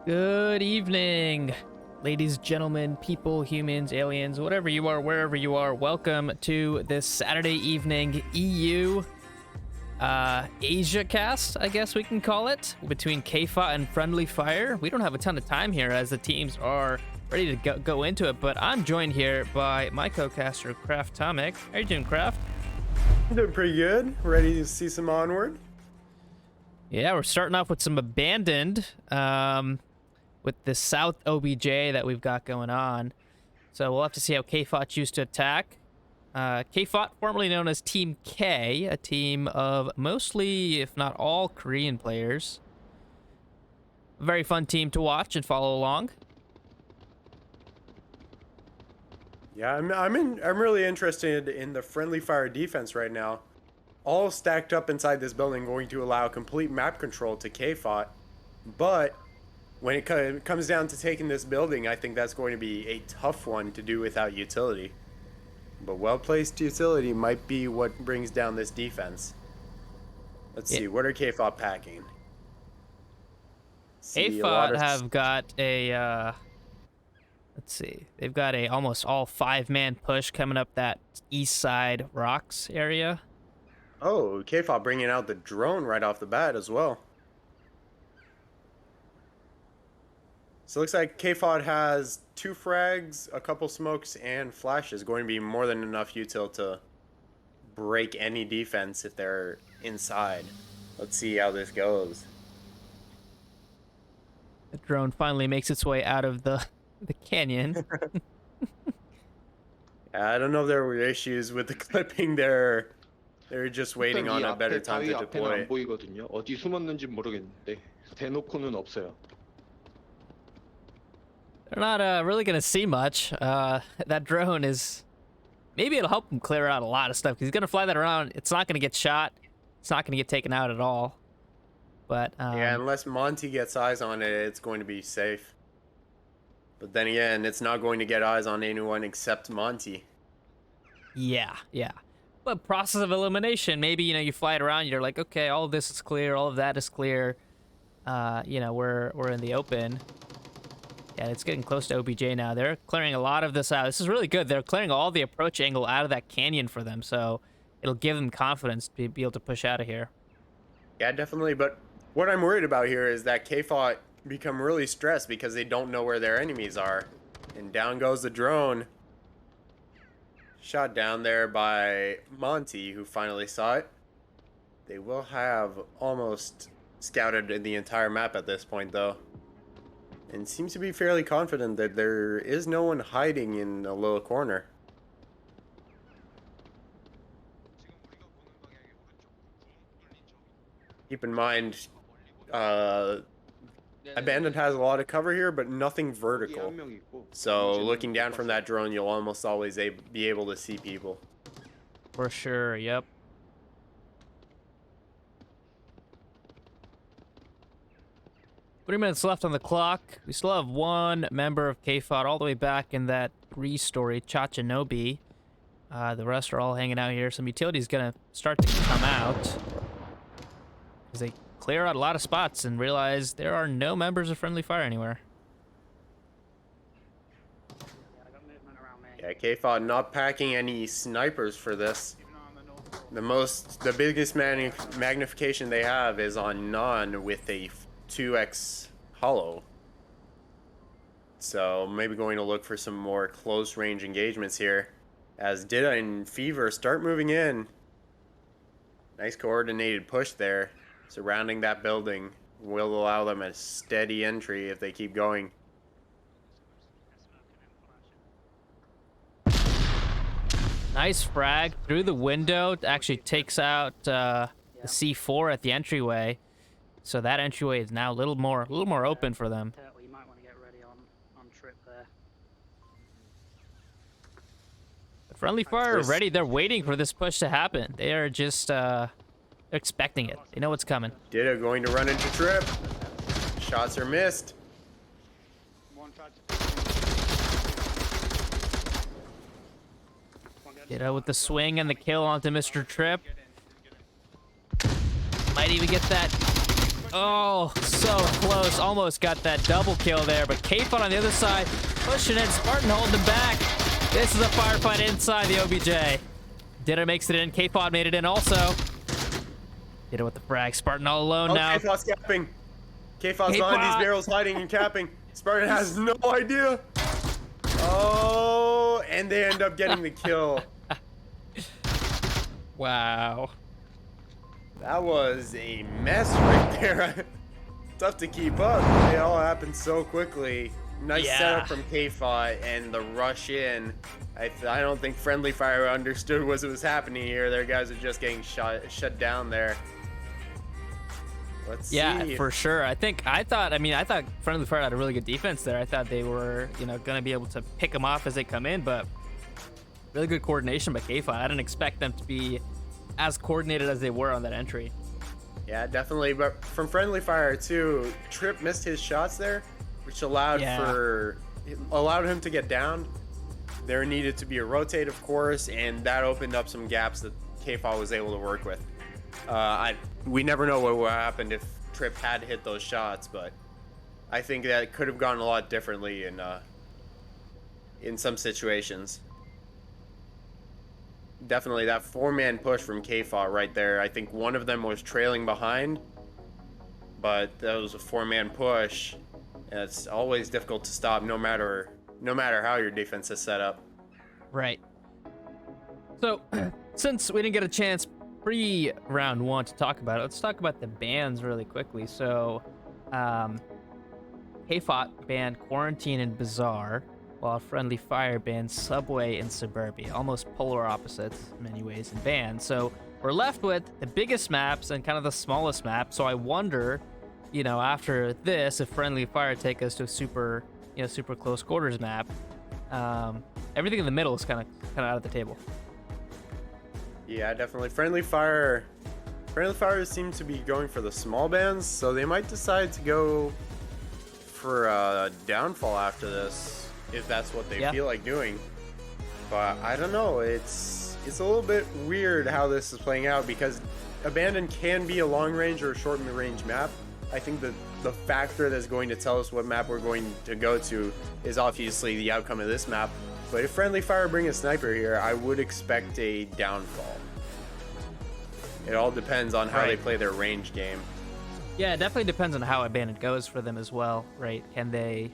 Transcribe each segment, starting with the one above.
Good evening, ladies, gentlemen, people, humans, aliens, whatever you are, wherever you are. Welcome to this Saturday evening EU Asia cast, I guess we can call it, between KFOT and Friendly Fire. We don't have a ton of time here as the teams are ready to go into it, but I'm joined here by my co-caster, Craft Tomic. How you doing, Craft? I'm doing pretty good. Ready to see some Onward? Yeah, we're starting off with some Abandoned, with the South OBJ that we've got going on. So we'll have to see how KFOT choose to attack. KFOT, formerly known as Team K, a team of mostly, if not all, Korean players. A very fun team to watch and follow along. Yeah, I'm really interested in the Friendly Fire defense right now. All stacked up inside this building, going to allow complete map control to KFOT. But when it comes down to taking this building, I think that's going to be a tough one to do without utility. But well-placed utility might be what brings down this defense. Let's see, what are KFOT packing? KFOT have got a, let's see, they've got a almost all 5-man push coming up that east side rocks area. Oh, KFOT bringing out the drone right off the bat as well. So it looks like KFOT has 2 frags, a couple smokes, and flashes. Going to be more than enough util to break any defense if they're inside. Let's see how this goes. The drone finally makes its way out of the canyon. I don't know if there were issues with the clipping there. They're just waiting on a better time to deploy. 안 보이거든요. 어디 숨었는지 모르겠는데 대놓고는 없어요. They're not really going to see much. That drone is... Maybe it'll help him clear out a lot of stuff, because he's going to fly that around. It's not going to get shot. It's not going to get taken out at all. But yeah, unless Monty gets eyes on it, it's going to be safe. But then again, it's not going to get eyes on anyone except Monty. Yeah. But process of elimination, maybe, you fly it around, you're like, okay, all of this is clear, all of that is clear. We're in the open. Yeah, it's getting close to OBJ now. They're clearing a lot of this out. This is really good. They're clearing all the approach angle out of that canyon for them, so it'll give them confidence to be able to push out of here. Yeah, definitely. But what I'm worried about here is that KFOT become really stressed because they don't know where their enemies are. And down goes the drone. Shot down there by Monty, who finally saw it. They will have almost scouted the entire map at this point, though. And seems to be fairly confident that there is no one hiding in a little corner. Keep in mind, Abandoned has a lot of cover here, but nothing vertical. So looking down from that drone, you'll almost always be able to see people. For sure, yep. 3 minutes left on the clock. We still have one member of KFOT all the way back in that 3-story Chachanobi. The rest are all hanging out here. Some utility's gonna start to come out as they clear out a lot of spots and realize there are no members of Friendly Fire anywhere. Yeah, KFOT not packing any snipers for this. The biggest magnification they have is on None with a 2x hollow. So maybe going to look for some more close range engagements here as Dida and Fever start moving in. Nice coordinated push there surrounding that building will allow them a steady entry if they keep going. Nice frag through the window. Actually takes out the C4 at the entryway. So that entryway is now a little more open for them. You might want to get ready on trip there. The Friendly Fire are ready. They're waiting for this push to happen. They are just expecting it. They know what's coming. Dida going to run into trip. Shots are missed. Dida with the swing and the kill onto Mr. Trip. Might even get that Oh, so close. Almost got that double kill there, but KFOT on the other side, pushing in. Spartan holding him back. This is a firefight inside the OBJ. Dinner makes it in. KFOT made it in also. Did it with the frag. Spartan all alone now. KFOT's capping. KFOT's behind these barrels, hiding and capping. Spartan has no idea. Oh, and they end up getting the kill. Wow. That was a mess right there. Tough to keep up. It all happened so quickly. Nice setup from KFOT and the rush in. I don't think Friendly Fire understood what was happening here. Their guys are just getting shut down there. Let's see. Yeah, for sure. I thought Friendly Fire had a really good defense there. I thought they were, going to be able to pick them off as they come in, but really good coordination by KFOT. I didn't expect them to be as coordinated as they were on that entry. Yeah, definitely. But from Friendly Fire too, Trip missed his shots there, which allowed him to get down. There needed to be a rotate, of course, and that opened up some gaps that KFOT was able to work with. We never know what would happen if Trip had hit those shots, but I think that it could have gone a lot differently in some situations. Definitely that 4-man push from KFOT right there. I think one of them was trailing behind, but that was a 4-man push, and it's always difficult to stop no matter how your defense is set up. Right. So, since we didn't get a chance pre-round 1 to talk about it, let's talk about the bans really quickly. So, KFOT banned Quarantine and Bazaar, while Friendly Fire banned Subway and Suburbia. Almost polar opposites in many ways in bans. So, we're left with the biggest maps and kind of the smallest map. So, I wonder, after this, if Friendly Fire take us to a super close quarters map. Everything in the middle is kind of out of the table. Yeah, definitely. Friendly Fire seems to be going for the small bans, so they might decide to go for a downfall after this, if that's what they feel like doing. But I don't know. It's a little bit weird how this is playing out, because Abandon can be a long range or a short range map. I think that the factor that's going to tell us what map we're going to go to is obviously the outcome of this map. But if Friendly Fire bring a sniper here, I would expect a downfall. It all depends on how they play their range game. Yeah, it definitely depends on how Abandoned goes for them as well, right? Can they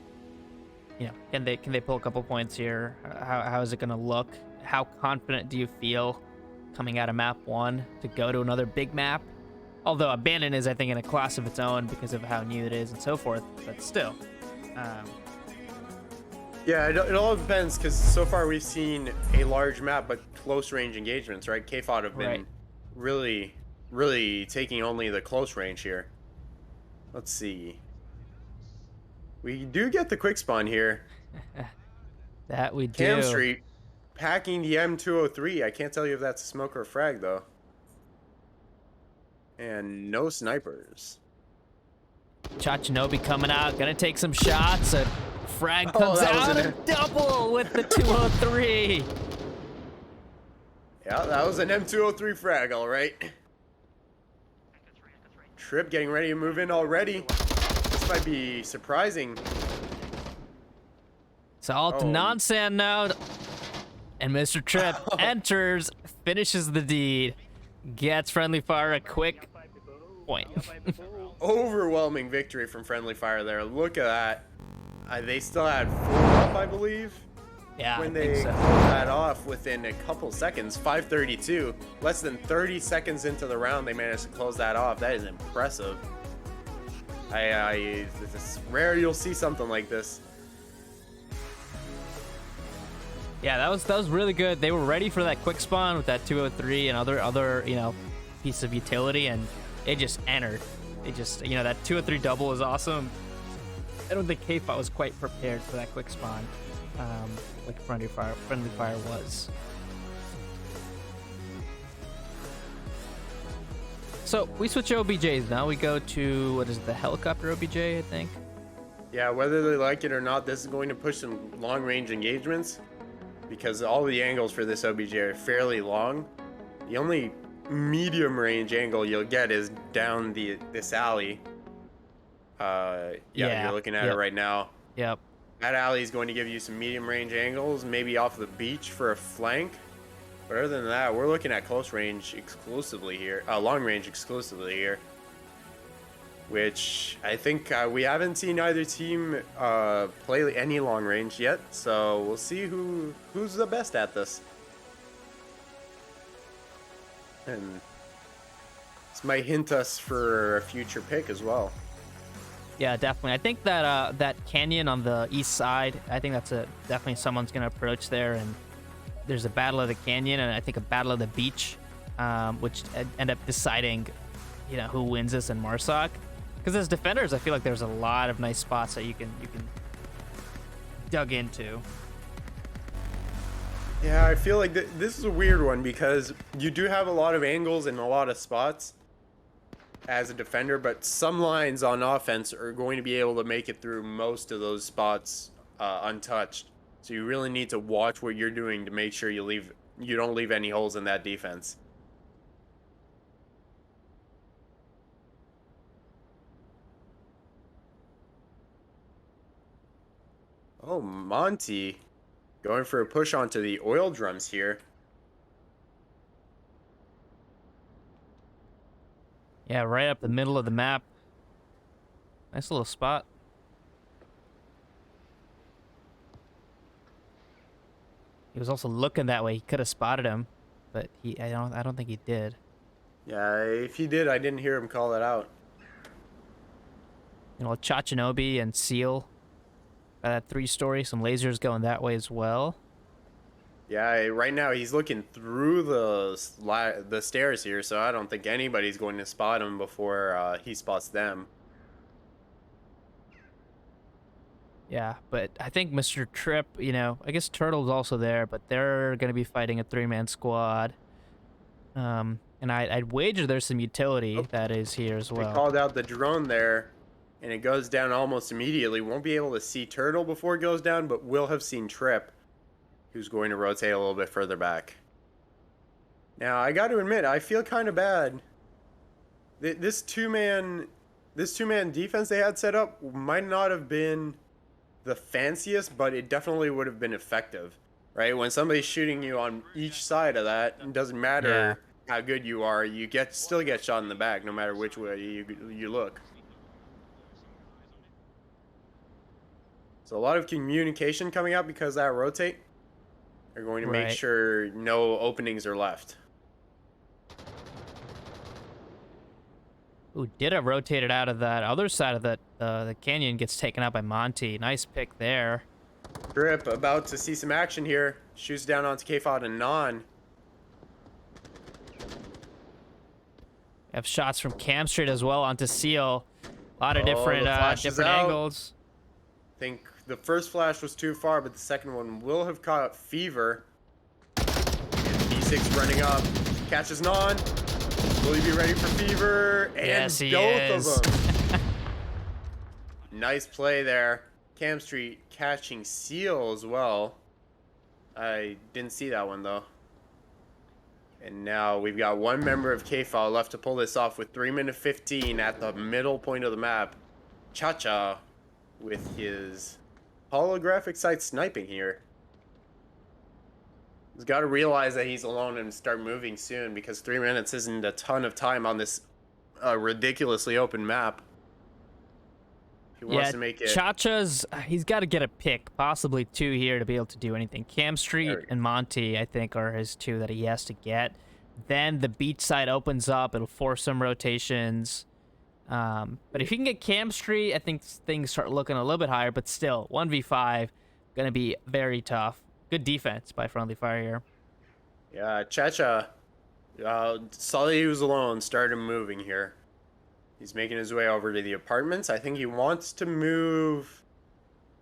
pull a couple points here? How is it going to look? How confident do you feel coming out of map 1 to go to another big map? Although Abandon is, I think, in a class of its own because of how new it is and so forth, but still. Yeah, it all depends, because so far we've seen a large map, but close range engagements, right? KFOT have been really, really taking only the close range here. Let's see. We do get the quick spawn here. That we do. Cam Street packing the M203. I can't tell you if that's a smoke or a frag, though. And no snipers. Chachinobi coming out, gonna take some shots. A frag comes out, a double with the 203. Yeah, that was an M203 frag, all right. Trip getting ready to move in already. This might be surprising. It's all to non-sand now. And Mr. Trip enters, finishes the deed, gets Friendly Fire a quick point. Overwhelming victory from Friendly Fire there. Look at that. They still had 4 up, I believe. Yeah, when I they think so. closed that off within a couple seconds, 5:32, less than 30 seconds into the round, they managed to close that off. That is impressive. It's rare you'll see something like this. Yeah, that was really good. They were ready for that quick spawn with that 203 and other piece of utility, and it just entered. It just that 203 double is awesome. I don't think KFOT was quite prepared for that quick spawn, like Friendly Fire was. So we switch OBJs now. We go to, what is it, the helicopter OBJ, I think. Yeah, whether they like it or not, this is going to push some long range engagements, because all the angles for this OBJ are fairly long. The only medium range angle you'll get is down this alley, Yeah, you're looking at it right now. Yep. That alley is going to give you some medium range angles, maybe off the beach for a flank. But other than that, we're looking at close range exclusively here, long range exclusively here. Which I think we haven't seen either team play any long range yet, so we'll see who's the best at this. And this might hint us for a future pick as well. Yeah, definitely. I think that that canyon on the east side, I think that's definitely someone's gonna approach there, and there's a battle of the canyon and I think a battle of the beach, which end up deciding, who wins this in Marsoc. Because as defenders, I feel like there's a lot of nice spots that you can dug into. Yeah, I feel like this is a weird one because you do have a lot of angles and a lot of spots as a defender, but some lines on offense are going to be able to make it through most of those spots untouched. So you really need to watch what you're doing to make sure you don't leave any holes in that defense. Oh, Monty going for a push onto the oil drums here. Yeah, right up the middle of the map. Nice little spot. He was also looking that way. He could have spotted him, but I don't think he did. Yeah, if he did, I didn't hear him call it out. Chachinobi and Seal. That 3-story, some lasers going that way as well. Yeah, right now he's looking through the stairs here, so I don't think anybody's going to spot him before he spots them. Yeah, but I think Mr. Tripp, I guess Turtle's also there, but they're going to be fighting a 3-man squad. And I'd wager there's some utility that is here as well. They called out the drone there, and it goes down almost immediately. Won't be able to see Turtle before it goes down, but will have seen Tripp, who's going to rotate a little bit further back. Now, I got to admit, I feel kind of bad. This two-man defense they had set up might not have been the fanciest, but it definitely would have been effective, right? When somebody's shooting you on each side of that, it doesn't matter how good you are, you still get shot in the back, no matter which way you look. So a lot of communication coming out because that rotate. They're going to make sure no openings are left. Ooh, did have rotated out of that other side of the canyon, gets taken out by Monty. Nice pick there. Tripp about to see some action here. Shoots down onto KFOT and Non. Have shots from Cam Street as well onto Seal. A lot of different angles. I think the first flash was too far, but the second one will have caught Fever. E6 running up. Catches Non. Will he be ready for Fever? And yes, he both is. of them. Nice play there. Cam Street catching Seal as well. I didn't see that one, though. And now we've got one member of KFOT left to pull this off with 3:15 at the middle point of the map. Cha-Cha with his holographic sight sniping here. He's got to realize that he's alone and start moving soon because 3 minutes isn't a ton of time on this ridiculously open map. He wants to make it. Cha-Cha's, he's got to get a pick, possibly 2 here to be able to do anything. Cam Street and Monty, I think, are his 2 that he has to get. Then the beach side opens up. It'll force some rotations. But if you can get Cam Street, I think things start looking a little bit higher, but still, 1v5, going to be very tough. Good defense by Friendly Fire here. Yeah, Cha-Cha saw that he was alone, started moving here. He's making his way over to the apartments. I think he wants to move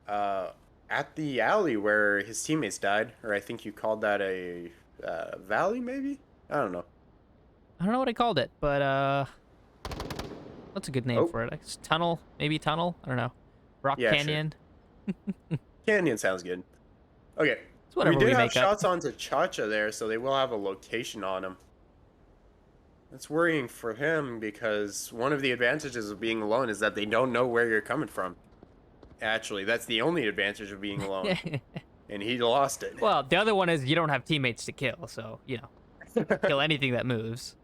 at the alley where his teammates died, or I think you called that a valley, maybe? I don't know. I don't know what I called it, but what's a good name for it? It's tunnel, maybe tunnel? I don't know. Rock Canyon? Sure. Canyon sounds good. Okay. We did have shots onto Cha-Cha there, so they will have a location on him. That's worrying for him because one of the advantages of being alone is that they don't know where you're coming from. Actually, that's the only advantage of being alone. And he lost it. Well, the other one is you don't have teammates to kill, so, you know, kill anything that moves.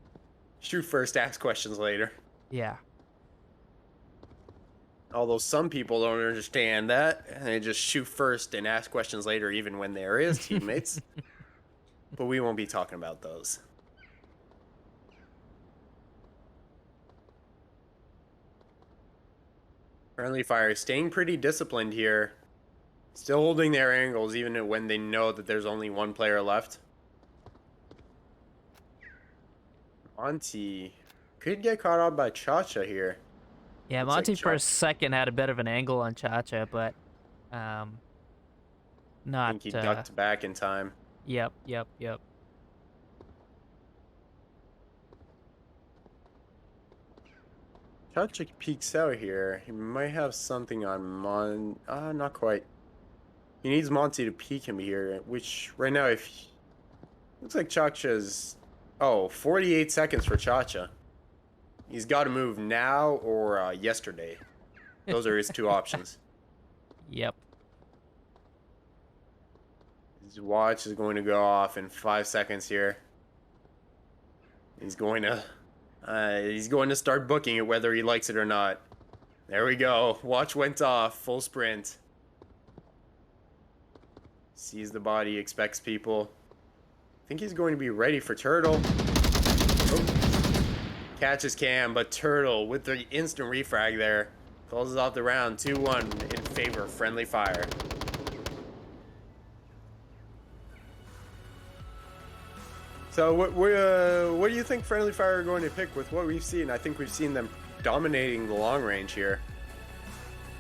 Shoot first, ask questions later. Yeah. Although some people don't understand that, and they just shoot first and ask questions later, even when there is teammates. But we won't be talking about those. Friendly Fire staying pretty disciplined here. Still holding their angles even when they know that there's only one player left. Monty could get caught out by Chacha here. Yeah, Looks like Monty for a Cha- second had a bit of an angle on Chacha, but I not. think he ducked back in time. Yep. Chacha peeks out here. He might have something on not quite. He needs Monty to peek him here, which right now, looks like Chacha's, 48 seconds for Chacha. He's got to move now or yesterday. Those are his two options. Yep. His watch is going to go off in 5 seconds here. He's going to start booking it whether he likes it or not. There we go. Watch went off. Full sprint. Sees the body, expects people. I think he's going to be ready for Turtle. Oh. Catches Cam, but Turtle with the instant refrag there closes off the round 2-1 in favor of Friendly Fire. So what do you think Friendly Fire are going to pick with what we've seen? I think we've seen them dominating the long range here.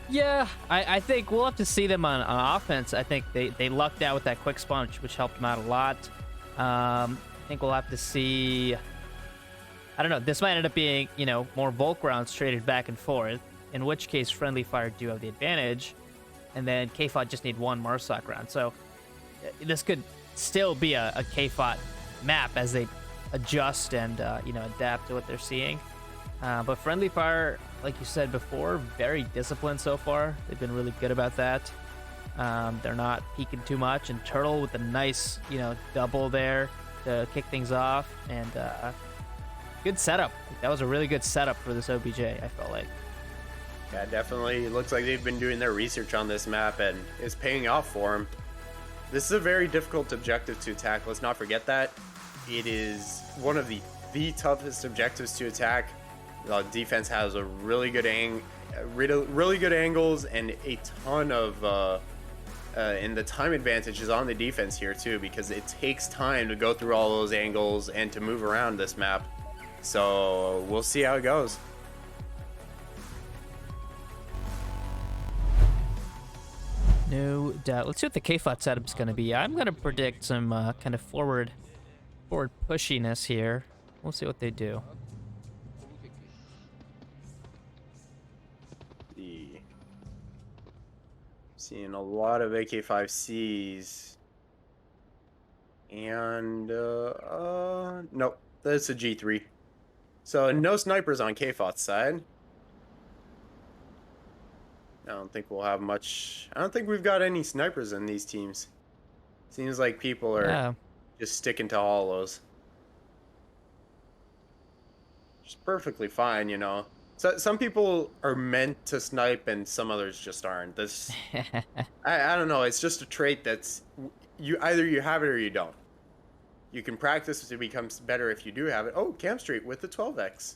Yeah, I think we'll have to see them on offense. I think they lucked out with that quick spawn, which helped them out a lot. I think we'll have to see. I don't know. This might end up being, more Volk rounds traded back and forth, in which case Friendly Fire do have the advantage, and then KFOT just need one Marsoc round. So this could still be a KFOT map as they adjust and adapt to what they're seeing. But Friendly Fire, like you said before, very disciplined so far. They've been really good about that. They're not peeking too much. And Turtle with a nice, double there to kick things off. And good setup. That was a really good setup for this OBJ, I felt like. Yeah, definitely. It looks like they've been doing their research on this map and it's paying off for them. This is a very difficult objective to attack. Let's not forget that. It is one of the toughest objectives to attack. The defense has a really good really good angles and a ton of and the time advantage is on the defense here too, because it takes time to go through all those angles and to move around this map. So we'll see how it goes. No doubt. Let's see what the KFOT setup's going to be. I'm going to predict some kind of forward pushiness here. We'll see what they do. Seeing a lot of AK-5Cs. And, nope, that's a G3. So, no snipers on KFOT's side. I don't think we'll have much. I don't think we've got any snipers in these teams. Seems like people are just sticking to hollows. Which is perfectly fine, So some people are meant to snipe and some others just aren't. This, I don't know. It's just a trait that's either you have it or you don't. You can practice it becomes better if you do have it. Oh, Cam Street with the 12x.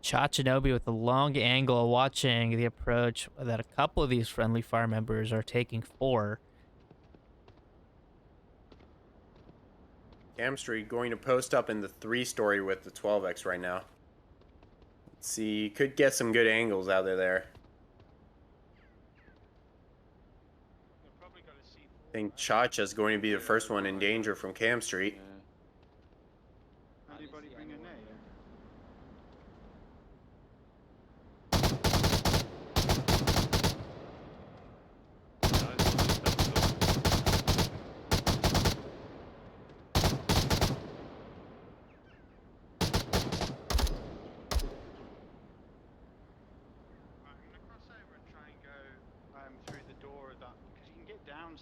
Chachinobi with the long angle, watching the approach that a couple of these Friendly Fire members are taking for. Cam Street going to post up in the 3-story with the 12x right now. Let's see, could get some good angles out of there. I think Chacha's going to be the first one in danger from Cam Street. Anybody bring a net?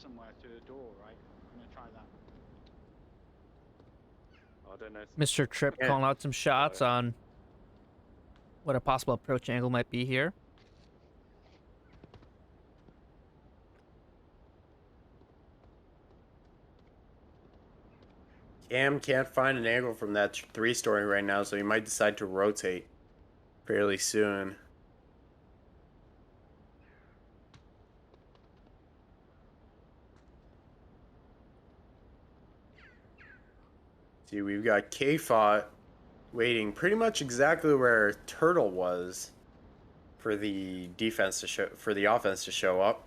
somewhere to a door, right? I'm gonna try that. I don't know. Mr. Tripp Yeah. calling out some shots on what a possible approach angle might be here. Cam can't find an angle from that 3-story right now, so he might decide to rotate fairly soon. See, we've got KFOT waiting pretty much exactly where Turtle was for the offense to show up,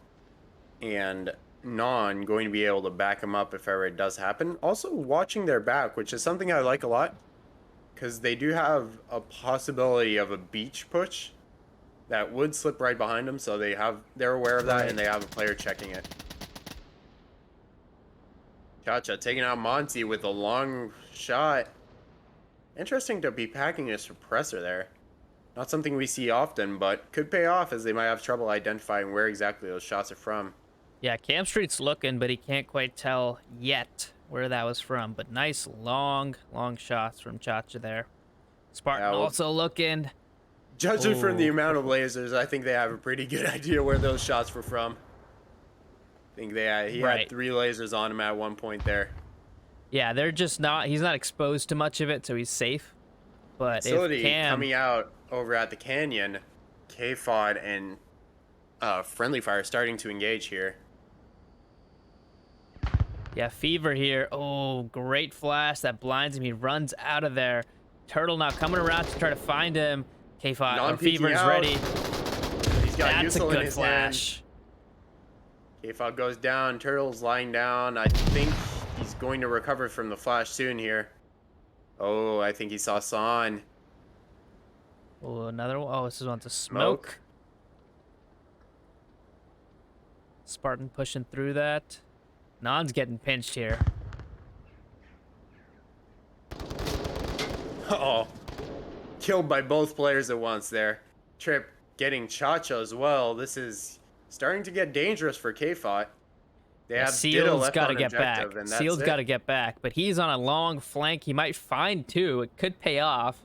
and Non going to be able to back him up if ever it does happen. Also watching their back, which is something I like a lot, because they do have a possibility of a beach push that would slip right behind them, so they're aware of that, Right. and they have a player checking it. Chacha taking out Monty with a long shot. Interesting to be packing a suppressor there. Not something we see often, but could pay off as they might have trouble identifying where exactly those shots are from. Yeah, Cam Street's looking, but he can't quite tell yet where that was from. But nice long shots from Chacha there. Spartan Yeah, well, also looking. Judging from the Oh. amount of lasers, I think they have a pretty good idea where those shots were from. I think he Right. had 3 lasers on him at one point there. Yeah, they're just not. He's not exposed to much of it, so he's safe. But Facility if Cam, coming out over at the canyon, KFOD and Friendly Fire starting to engage here. yeah, Fever here. Oh, great flash that blinds him. He runs out of there. Turtle now coming around to try to find him. K5 or Non-peeking Fever is out. ready. He's got That's a Usul in good his flash. hand. KFOD goes down. Turtle's lying down. I think he's going to recover from the flash soon here. Oh, I think he saw San. Oh, another one. Oh, this is one to Smoke. smoke. Spartan pushing through that. Non's getting pinched here. Oh, killed by both players at once there. Trip getting Chacha as well. This is starting to get dangerous for KFOT. They have Ditto Seal's left got to on get back. objective, and that's Seal's it. got to get back, but he's on a long flank. He might find 2. It could pay off,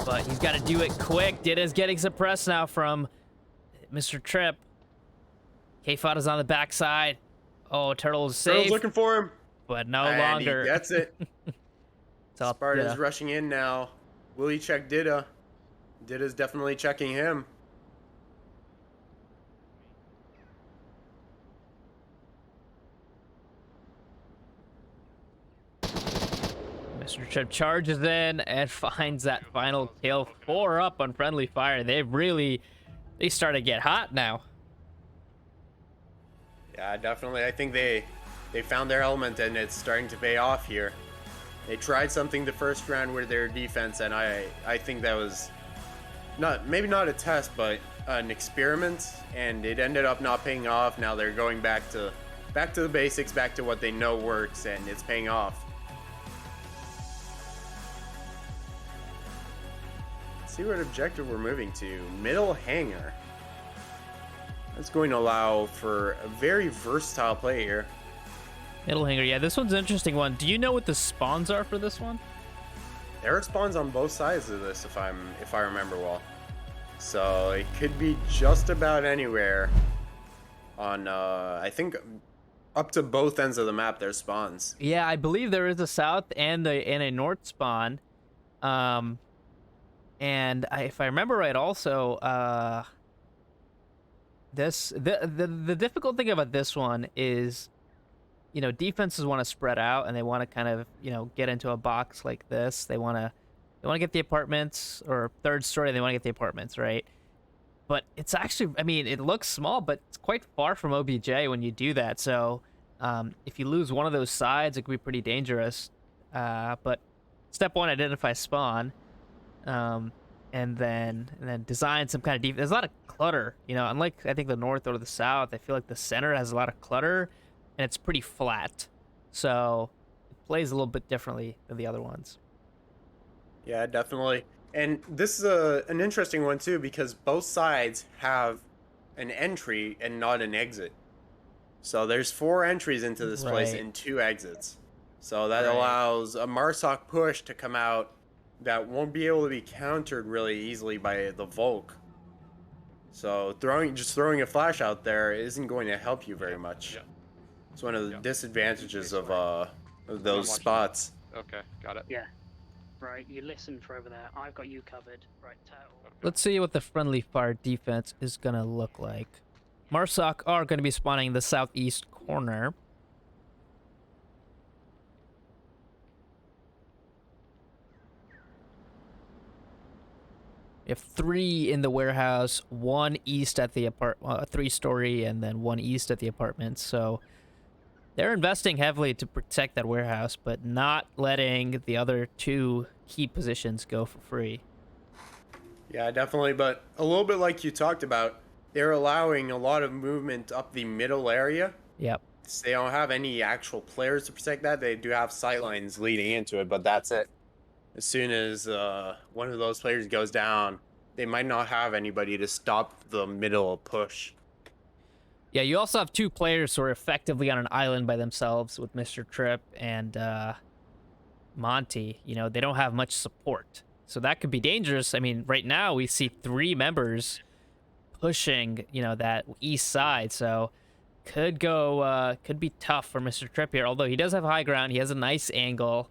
but he's got to do it quick. Ditta's getting suppressed now from Mr. Tripp. KFOT is on the backside. Oh, Turtle's safe, Turtle's looking for him, but no and longer. he gets it. It's up Spartan's Ditta. rushing in now. Will he check Ditta? Ditta's definitely checking him. Mr. Tripp charges in and finds that final kill. 4 up on Friendly Fire. They start to get hot now. Yeah, definitely. I think they found their element, and it's starting to pay off here. They tried something the first round with their defense, and I think that was maybe not a test, but an experiment, and it ended up not paying off. Now they're going back to the basics, back to what they know works, and it's paying off. Let's see what objective we're moving to. Middle hangar. That's going to allow for a very versatile play here. Middle hanger. Yeah, this one's an interesting one. Do you know what the spawns are for this one? There are spawns on both sides of this, if I remember well. So it could be just about anywhere. On I think up to both ends of the map there's spawns. Yeah, I believe there is a south and a north spawn. And if I remember right, also the difficult thing about this one is, you know, defenses want to spread out and they want to kind of, you know, get into a box like this. They want to get the apartments, or 3rd story. They want to get the apartments, right? But it's actually, I mean, it looks small, but it's quite far from OBJ when you do that. So if you lose one of those sides, it could be pretty dangerous. But step 1, identify spawn. And then design some kind of defense. There's a lot of clutter, you know, unlike I think the north or the south. I feel like the center has a lot of clutter, and it's pretty flat, so it plays a little bit differently than the other ones. Yeah, definitely. And this is an interesting one too, because both sides have an entry and not an exit. So there's 4 entries into this place Right. and 2 exits. So that Right. allows a Marsoc push to come out that won't be able to be countered really easily by the Volk. So just throwing a flash out there isn't going to help you very much. Yeah. It's one of the Yeah. disadvantages This of way. those watching. spots. Okay, got it. Yeah. Right, you listen for over there. I've got you covered. Right, turtle. Let's see what the friendly fire defense is gonna look like. Marsoc are gonna be spawning in the southeast corner. We have 3 in the warehouse, 1 east at the 3-story, and then 1 east at the apartments. So they're investing heavily to protect that warehouse, but not letting the other 2 key positions go for free. Yeah, definitely. But a little bit like you talked about, they're allowing a lot of movement up the middle area. Yep. So they don't have any actual players to protect that. They do have sightlines leading into it, but that's it. As soon as one of those players goes down, they might not have anybody to stop the middle push. Yeah, you also have 2 players who are effectively on an island by themselves with Mr. Tripp and Monty. You know, they don't have much support. So that could be dangerous. I mean, right now we see 3 members pushing, you know, that east side. So could be tough for Mr. Tripp here. Although he does have high ground. He has a nice angle.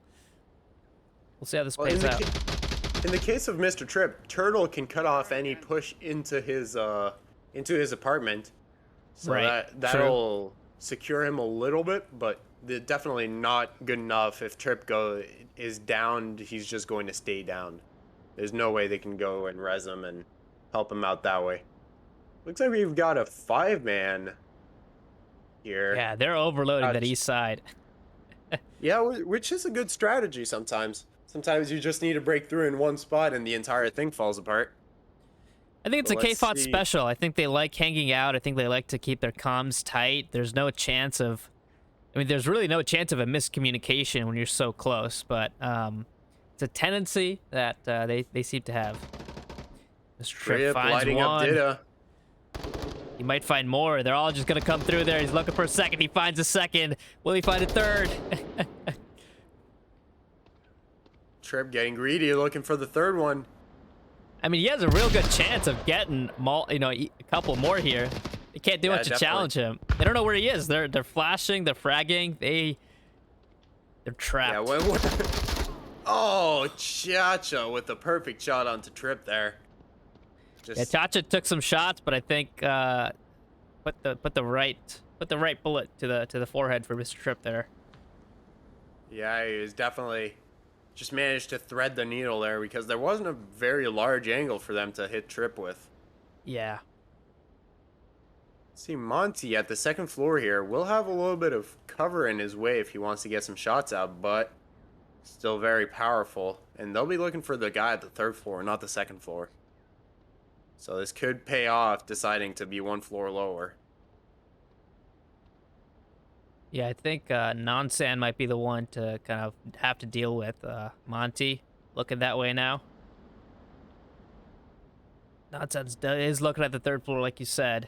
We'll see how this Well, plays out. in the case of Mr. Tripp, Turtle can cut off any push into his apartment. So Right, that'll secure him a little bit, but definitely not good enough. If Tripp is downed, he's just going to stay down. There's no way they can go and res him and help him out that way. Looks like we've got a 5-man here. Yeah, they're overloading that Gotcha. east side. Yeah, which is a good strategy sometimes. Sometimes you just need to break through in one spot and the entire thing falls apart. I think it's a Well, let's KFOT see. special. I think they like hanging out. I think they like to keep their comms tight. There's no chance of... I mean, there's really no chance of a miscommunication when you're so close, but it's a tendency that they seem to have. Mr. Tripp Tripp finds lighting up one. Dita. He might find more. They're all just going to come through there. He's looking for a second. He finds a second. Will he find a third? Tripp getting greedy, looking for the third one. I mean, he has a real good chance of getting a couple more here. They can't do Yeah, much to definitely. challenge him. They don't know where he is. They're flashing. They're fragging. They're trapped. Yeah, oh, Chacha with the perfect shot onto Tripp there. Yeah, Chacha took some shots, but I think put the right bullet to the forehead for Mr. Tripp there. Yeah, he was definitely just managed to thread the needle there because there wasn't a very large angle for them to hit Tripp with. Yeah. See, Monty at the second floor here will have a little bit of cover in his way if he wants to get some shots out, but still very powerful. And they'll be looking for the guy at the third floor, not the second floor. So this could pay off deciding to be one floor lower. Yeah, I think Nansan might be the one to kind of have to deal with Monty. Looking that way now. Nansan is looking at the third floor, like you said.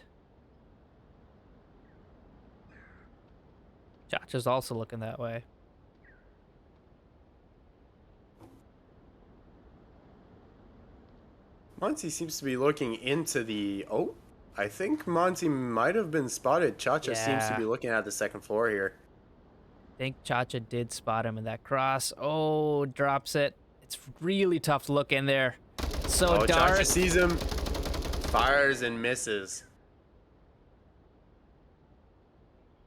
Chacha's also looking that way. Monty seems to be looking into the... Oh, I think Monty might have been spotted. Chacha seems to Yeah. be looking at the second floor here. I think Chacha did spot him in that cross. Oh, drops it. It's really tough to look in there. So Oh, dark. Chacha sees him, fires and misses.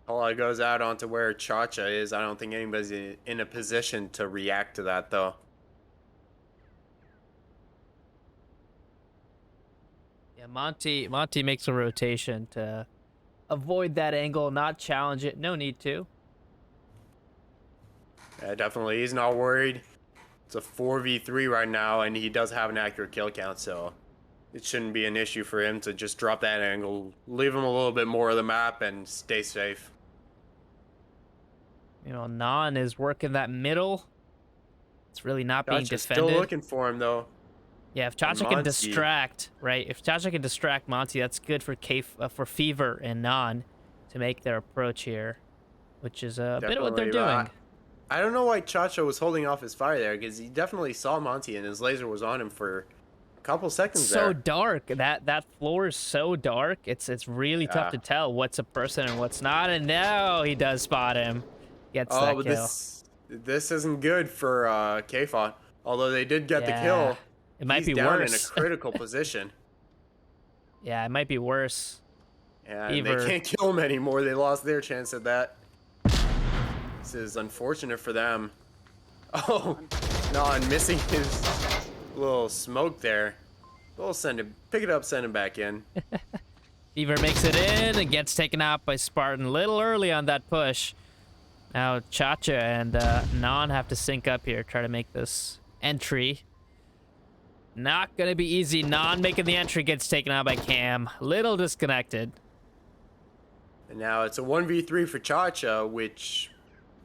Paula goes out onto where Chacha is. I don't think anybody's in a position to react to that, though. Yeah, Monty makes a rotation to avoid that angle, not challenge it. No need to. Yeah, definitely. He's not worried. It's a 4v3 right now, and he does have an accurate kill count, so it shouldn't be an issue for him to just drop that angle, leave him a little bit more of the map, and stay safe. You know, Nan is working that middle. It's really not being Chacha's defended. still looking for him, though. Yeah, if Chacha can Monty. distract, right? If Chacha can distract Monty, that's good for for Fever and Nan. to make their approach here, which is a bit of what they're Definitely, doing. I don't know why Chacho was holding off his fire there, because he definitely saw Monty and his laser was on him for a couple seconds So there. dark. That floor is so dark. It's really tough Yeah. to tell what's a person and what's not. And now he does spot him. Gets that But kill. this isn't good for KFOT. Although they did get the Yeah. kill, It might he's be down worse. in a critical position. Yeah, it might be worse. And Either- they can't kill him anymore. They lost their chance at that. This is unfortunate for them. Oh, non missing his little smoke there. We'll send him, pick it up, send him back in. Fever makes it in and gets taken out by Spartan a little early on that push. Now Chacha and Non have to sync up here, try to make this entry. Not gonna be easy. Non making the entry gets taken out by Cam. Little disconnected. And now it's a 1v3 for Chacha, which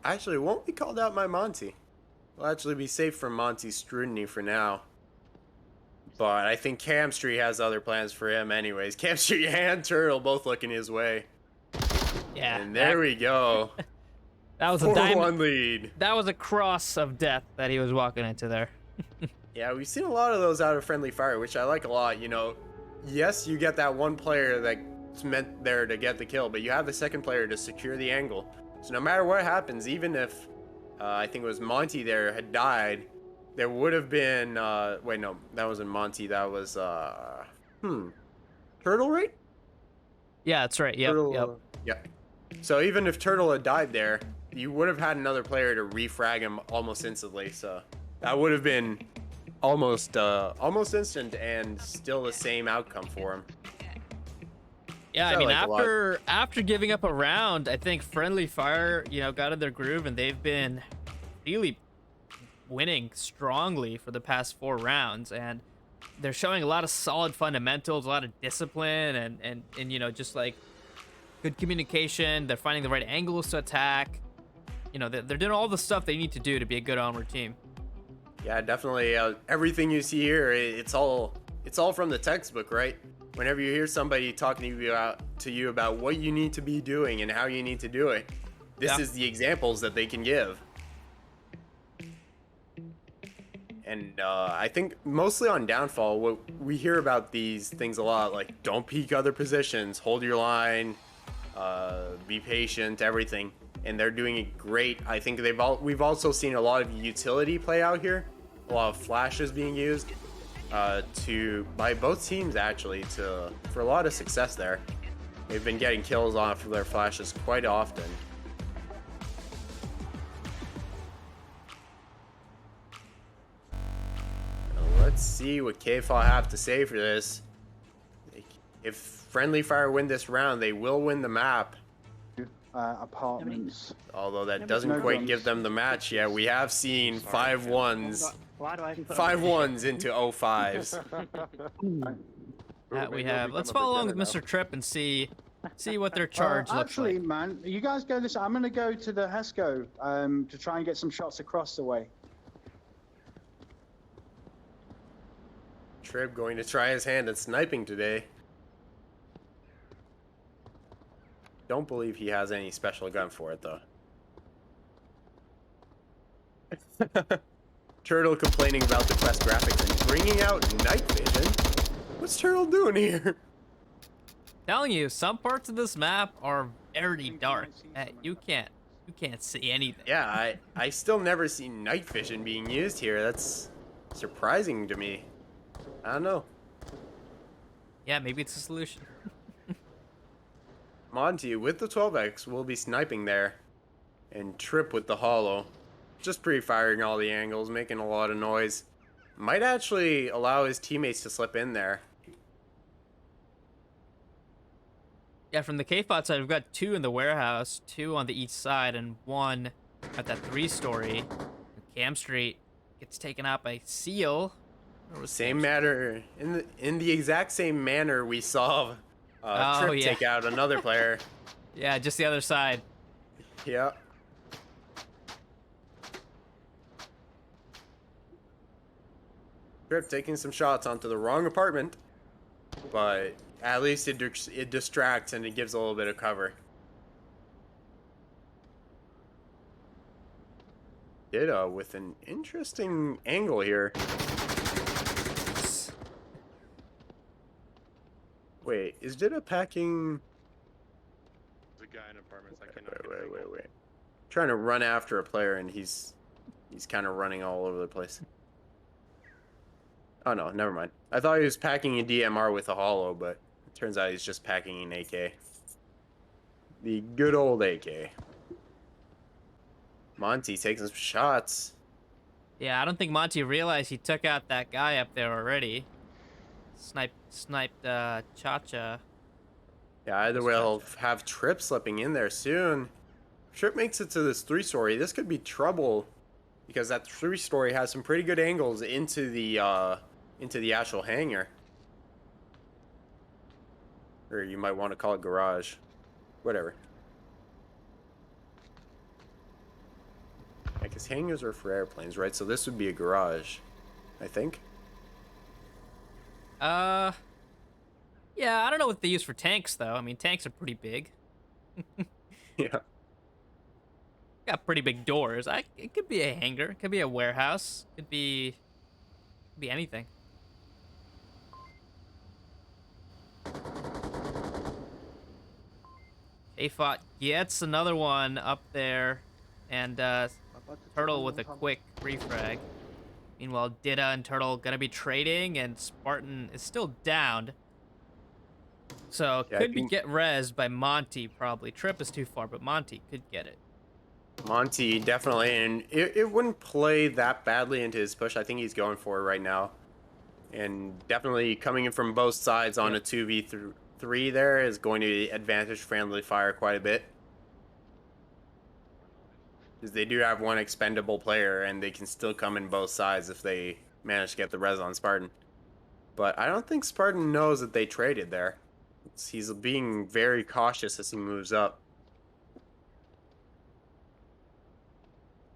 actually won't be called out by Monty. Will actually be safe from Monty's scrutiny for now. But I think Cam Street has other plans for him anyways. Cam Street and Turtle both looking his way. Yeah. And there we go. That was a 4-1 diamond. lead. That was a cross of death that he was walking into there. Yeah, we've seen a lot of those out of Friendly Fire, which I like a lot. You know, yes, you get that one player that's meant there to get the kill, but you have the second player to secure the angle. So no matter what happens, even if I think it was Monty there had died, there would have been wait, no, that wasn't Monty, that was Turtle, right? Yeah, that's right. Yep. Turtle, Yep. yeah. So even if Turtle had died there, you would have had another player to refrag him almost instantly. So that would have been almost instant and still the same outcome for him. Yeah, I I mean, like a lot. after giving up a round, I think Friendly Fire, got in their groove, and they've been really winning strongly for the past 4 rounds, and they're showing a lot of solid fundamentals, a lot of discipline, and just like good communication. They're finding the right angles to attack. They're doing all the stuff they need to do to be a good Armored team. Yeah, definitely. Everything you see here, it's all from the textbook, right? Whenever you hear somebody talking to you about what you need to be doing and how you need to do it, this is the examples that they can give. And I think mostly on Downfall, what we hear about these things a lot, like don't peek other positions, hold your line, be patient, everything. And they're doing it great. I think we've also seen a lot of utility play out here, a lot of flashes being used by both teams actually for a lot of success there. They've been getting kills off of their flashes quite often. Let's see what KFOT have to say for this. If Friendly Fire win this round, they will win the map. Apartments. Although that doesn't no quite guns. give them the match yet. We have seen 5-1s. Why do I put 5-1s into 0-5s. That we have. Let's follow along with Mr. Tripp and see what their charge looks Actually, like. man, you guys go this. I'm gonna go to the Hesco to try and get some shots across the way. Trib going to try his hand at sniping today. Don't believe he has any special gun for it though. Turtle complaining about the quest graphics and bringing out night vision. What's Turtle doing here? Telling you, some parts of this map are very dark. You can't see anything. Yeah, I still never see night vision being used here. That's surprising to me. I don't know. Yeah, maybe it's a solution. Monty with the 12x will be sniping there. And Trip with the hollow. Just pre-firing all the angles, making a lot of noise. Might actually allow his teammates to slip in there. Yeah, from the KFOT side, we've got 2 in the warehouse, 2 on the east side, and 1 at that 3-story. Cam Street gets taken out by Seal. Same manner, in the exact same manner we saw Trip take out another player. Yeah, just the other side. Yeah. Trip taking some shots onto the wrong apartment, but at least it distracts and it gives a little bit of cover. Dita with an interesting angle here. Wait, is Dita packing? There's a guy in apartments. I cannot get an angle. Wait. Trying to run after a player and he's kind of running all over the place. Oh no, never mind. I thought he was packing a DMR with a holo, but it turns out he's just packing an AK. The good old AK. Monty taking some shots. Yeah, I don't think Monty realized he took out that guy up there already. Sniped Cha-Cha. Yeah, either way, he'll have Trip slipping in there soon. Trip makes it to this 3-story. This could be trouble because that 3-story has some pretty good angles into the actual hangar. Or you might want to call it garage. Whatever. Yeah, because hangars are for airplanes, right? So this would be a garage, I think. Yeah, I don't know what they use for tanks, though. I mean, tanks are pretty big. Yeah. Got pretty big doors. It could be a hangar. It could be a warehouse. Could be anything. KFOT gets another one up there, and Turtle with a quick refrag. Meanwhile, Dita and Turtle gonna be trading, and Spartan is still downed. So Yeah, could be get rezzed by Monty probably. Trip is too far, but Monty could get it. Monty definitely, and it wouldn't play that badly into his push. I think he's going for it right now. And definitely coming in from both sides on a 2v3 there is going to advantage friendly fire quite a bit. Because they do have one expendable player, and they can still come in both sides if they manage to get the res on Spartan. But I don't think Spartan knows that they traded there. He's being very cautious as he moves up.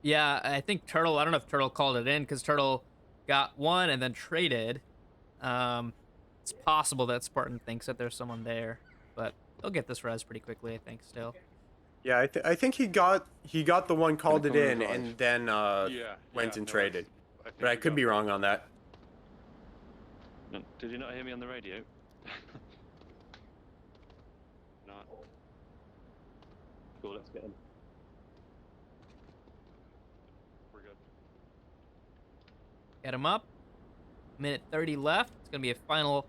Yeah, I think Turtle, I don't know if Turtle called it in, because Turtle got one and then traded. It's possible that Spartan thinks that there's someone there, but they'll get this res pretty quickly, I think, still. Yeah, I think he got the one, called it in, and then went and traded. But I could be wrong on that. No, did you not hear me on the radio? Not. Cool, let's get him. We're good. Get him up. Minute 30 left. It's going to be a final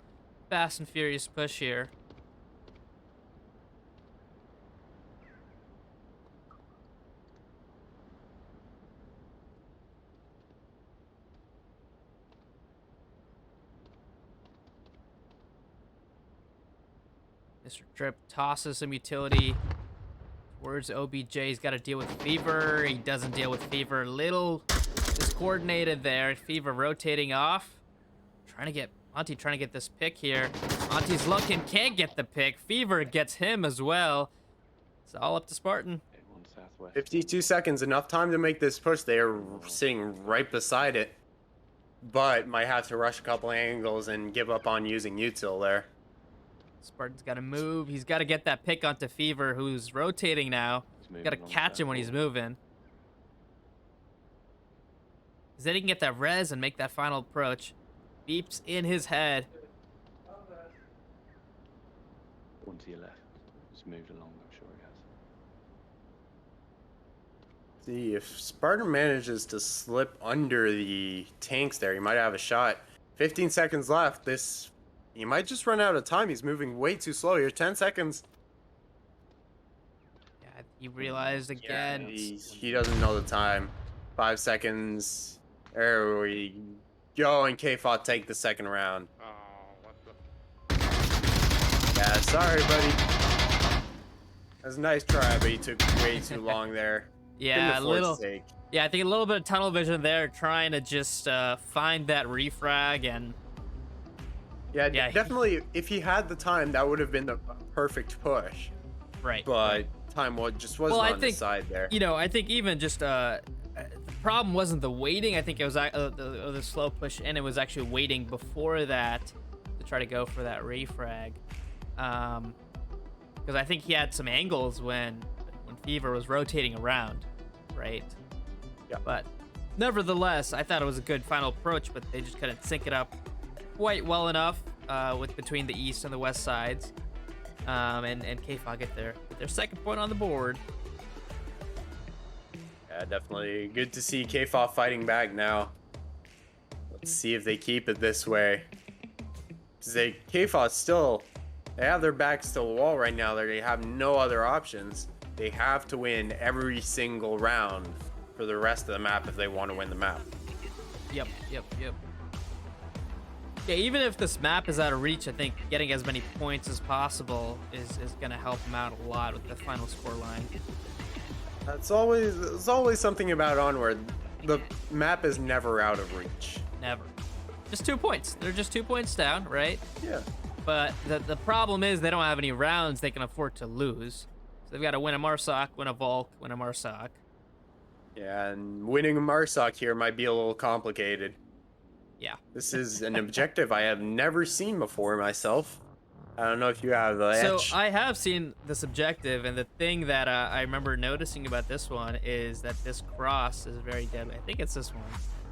Fast and Furious push here. Mr. Trip tosses some utility towards OBJ. He's got to deal with Fever. He doesn't deal with Fever. Little discoordinated there. Fever rotating off. Monty trying to get this pick here. Monty's looking, can't get the pick. Fever gets him as well. It's all up to Spartan. 52 seconds, enough time to make this push. They are sitting right beside it, but might have to rush a couple angles and give up on using util there. Spartan's got to move. He's got to get that pick onto Fever, who's rotating now. Got to catch him when he's moving. Because then he can get that res and make that final approach. Beeps in his head. One to your left. Just moved along, I'm sure he has. See, if Spartan manages to slip under the tanks there, he might have a shot. 15 seconds left. He might just run out of time. He's moving way too slow here. 10 seconds. Yeah, he realized again. Yeah, he doesn't know the time. 5 seconds. There we go, and KFOT take the second round. Oh, what the? Yeah, sorry, buddy. That was a nice try, but he took way too long there. Yeah, a little. Sake. Yeah, I think a little bit of tunnel vision there, trying to just find that refrag and. Yeah, definitely. If he had the time, that would have been the perfect push. Right. But time just wasn't on his side there. You know, I think even just the problem wasn't the waiting. I think it was the slow push in. It was actually waiting before that to try to go for that refrag. Because I think he had some angles when Fever was rotating around, right? Yeah. But Nevertheless, I thought it was a good final approach, but they just couldn't sync it up quite well enough with between the east and the west sides. And KFOT get their second point on the board. Yeah, definitely good to see KFOT fighting back now. Let's see if they keep it this way. KFOT still, they have their backs to the wall right now. They have no other options. They have to win every single round for the rest of the map if they want to win the map. Yep. Yeah, even if this map is out of reach, I think getting as many points as possible is going to help them out a lot with the final score line. There's always something about Onward. The map is never out of reach. Never. Just 2 points. They're just 2 points down, right? Yeah. But the problem is they don't have any rounds they can afford to lose. So they've got to win a Marsoc, win a Volk, win a Marsoc. Yeah, and winning a Marsoc here might be a little complicated. Yeah. This is an objective I have never seen before myself. I don't know if you have the So etch. I have seen this objective, and the thing that I remember noticing about this one is that this cross is very deadly. I think it's this one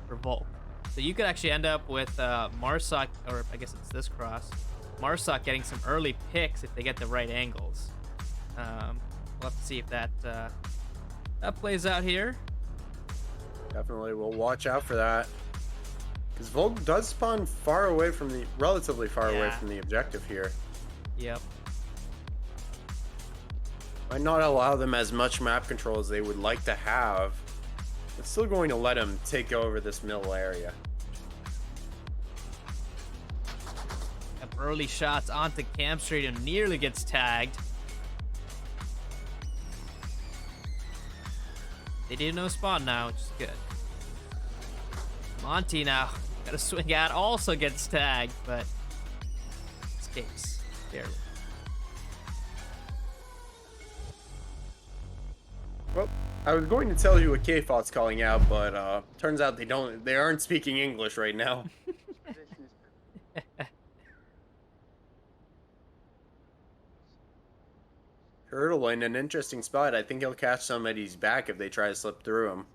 for Volk. So you could actually end up with Marsoc, or I guess it's this cross, Marsoc getting some early picks if they get the right angles. We'll have to see if that plays out here. Definitely, we'll watch out for that. Because Volk does spawn relatively far away Yeah. from the objective here. Yep. Might not allow them as much map control as they would like to have. It's still going to let them take over this middle area. Yep, early shots onto Camp Street and nearly gets tagged. They do no spawn now, which is good. Monty now, got to swing out, also gets tagged, but escapes barely. Well, I was going to tell you what KFOT's calling out, but turns out they aren't speaking English right now. Turtle in an interesting spot. I think he'll catch somebody's back if they try to slip through him.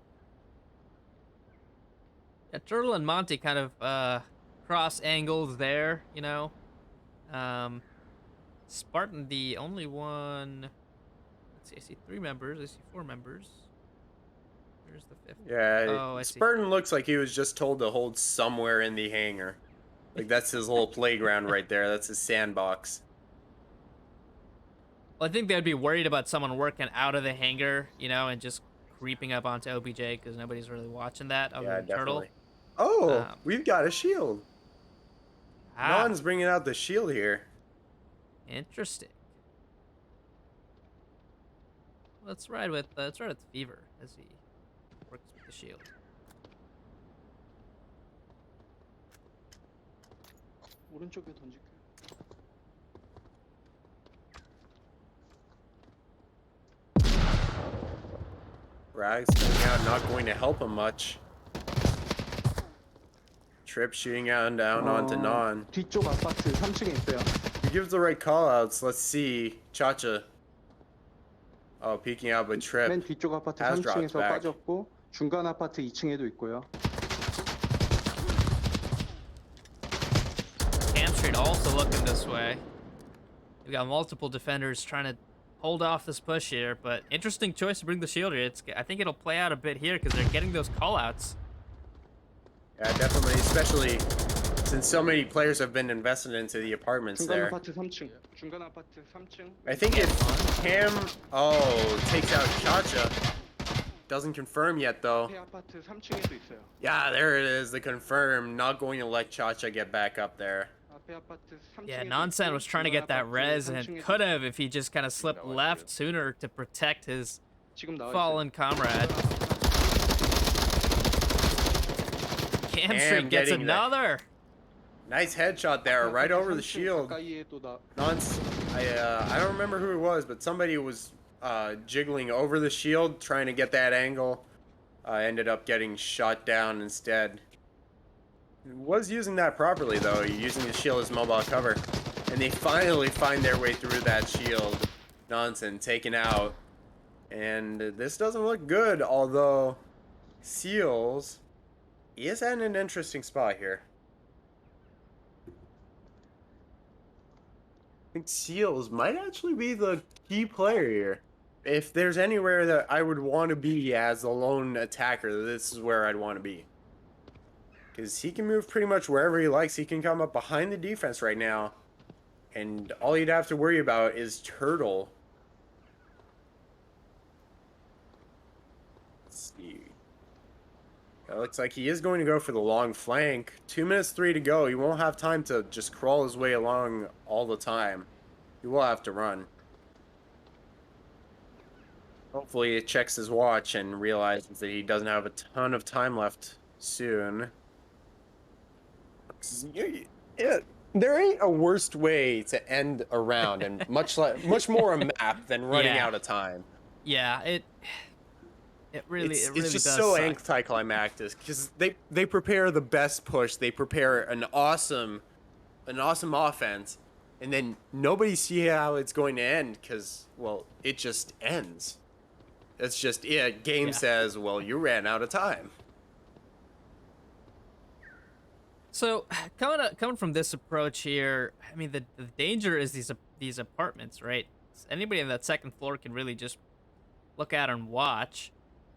Yeah, Turtle and Monty kind of cross angles there, you know. Spartan, the only one. Let's see, I see 3 members. I see 4 members. Where's the 5th? Yeah, Oh, I see. Spartan looks like he was just told to hold somewhere in the hangar. Like, that's his little playground right there. That's his sandbox. Well, I think they'd be worried about someone working out of the hangar, you know, and just creeping up onto OBJ because nobody's really watching that other Yeah, than Turtle. definitely. Oh, Um, we've got a shield. Ah, Non's bringing out the shield here. interesting. Let's ride with Fever as he works with the shield. 오른쪽에 던질게. Rags coming out, not going to help him much. Trip shooting out and down onto Non. 뒤쪽 아파트 3층에 있어요. He gives the right callouts. Let's see. Chacha. Oh, peeking out, but 맨 Trip 뒤쪽 아파트 has dropped 3층에서 back. 빠졌고 중간 아파트 2층에도 있고요. Camp Street also looking this way. We've got multiple defenders trying to hold off this push here, but interesting choice to bring the shield here. I think it'll play out a bit here because they're getting those callouts. Yeah, definitely, especially since so many players have been invested into the apartments 중간 there. 아파트 3층. 중간 아파트 3층. I think if Cam, takes out Chacha. Doesn't confirm yet though. 앞에 아파트 3층에도 있어요. Yeah, there it is, the confirm. Not going to let Chacha get back up there. 앞에 아파트 3층에도 Yeah, 있고, Nonsan was trying to get that 중간 res 아파트 and 3층에도 could have if he just kind of slipped left sooner to protect his 지금 나와 있어요. fallen comrade. Cam Cam Street gets getting that. another. Nice headshot there, right over the shield. 가까이에 또 나. Nonce, I don't remember who it was, but somebody was jiggling over the shield trying to get that angle. Ended up getting shot down instead. Was using that properly though, using the shield as mobile cover. And they finally find their way through that shield. Nonsen taken out. And this doesn't look good, although Seals he is at an interesting spot here. I think Seals might actually be the key player here. If there's anywhere that I would want to be as a lone attacker, this is where I'd want to be. Because he can move pretty much wherever he likes. He can come up behind the defense right now. And all you'd have to worry about is Turtle. Let's see. It looks like he is going to go for the long flank. 2 minutes 3 to go. He won't have time to just crawl his way along all the time. He will have to run. Hopefully he checks his watch and realizes that he doesn't have a ton of time left soon. Yeah, there ain't a worst way to end a round, and much more a map than running out of time. Yeah, it really It's does just so suck. anticlimactic because they prepare the best push, they prepare an awesome offense, and then nobody see how it's going to end because, well, it just ends. It's just, game says, well, you ran out of time. So coming from this approach here, I mean the danger is these apartments, right? Anybody on that second floor can really just look at and watch,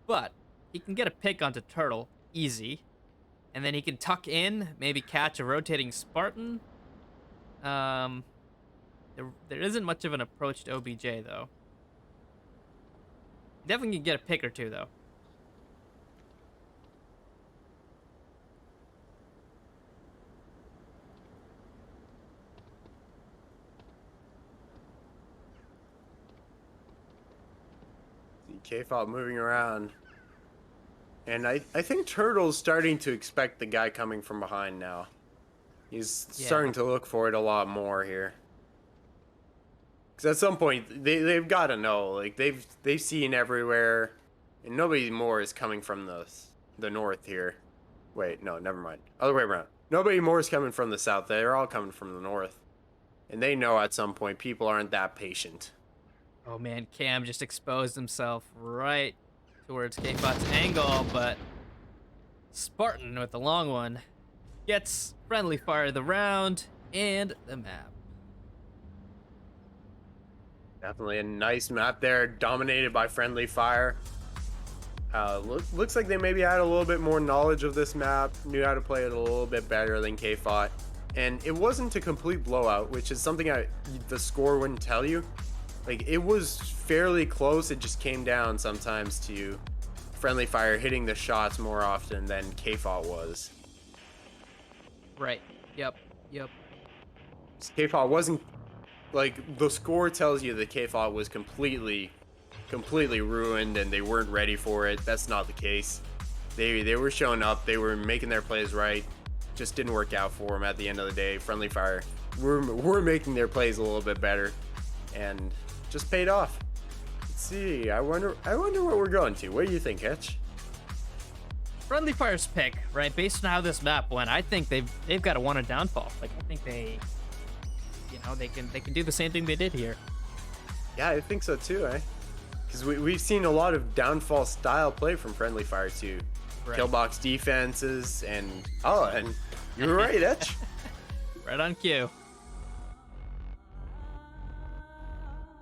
but he can get a pick onto Turtle easy, and then he can tuck in, maybe catch a rotating Spartan. There isn't much of an approach to OBJ though. Definitely can get a pick or two though. KFOT moving around. And I think Turtle's starting to expect the guy coming from behind now. He's starting to look for it a lot more here. Because at some point, they've got to know. Like, they've seen everywhere. And nobody more is coming from the north here. Wait, no, never mind. Other way around. Nobody more is coming from the south. They're all coming from the north. And they know at some point people aren't that patient. Oh man, Cam just exposed himself right towards KFOT's angle, but Spartan with the long one gets friendly fire of the round and the map. Definitely a nice map there, dominated by friendly fire. Looks like they maybe had a little bit more knowledge of this map, knew how to play it a little bit better than KFOT. And it wasn't a complete blowout, which is something the score wouldn't tell you. Like, it was fairly close. It just came down sometimes to friendly fire hitting the shots more often than KFOT was. Right. Yep. KFOT wasn't, like, the score tells you that KFOT was completely ruined and they weren't ready for it. That's not the case. They were showing up. They were making their plays right. Just didn't work out for them at the end of the day. Friendly fire were making their plays a little bit better, and just paid off. Let's see. I wonder what we're going to. What do you think, Hitch? Friendly fire's pick, right? Based on how this map went, I think they've got to want a downfall. Like, I think they can do the same thing they did here. Yeah, I think so too, eh? Because we've seen a lot of downfall style play from friendly fire too. Right. Kill box defenses and you're right, Hitch. Right on cue.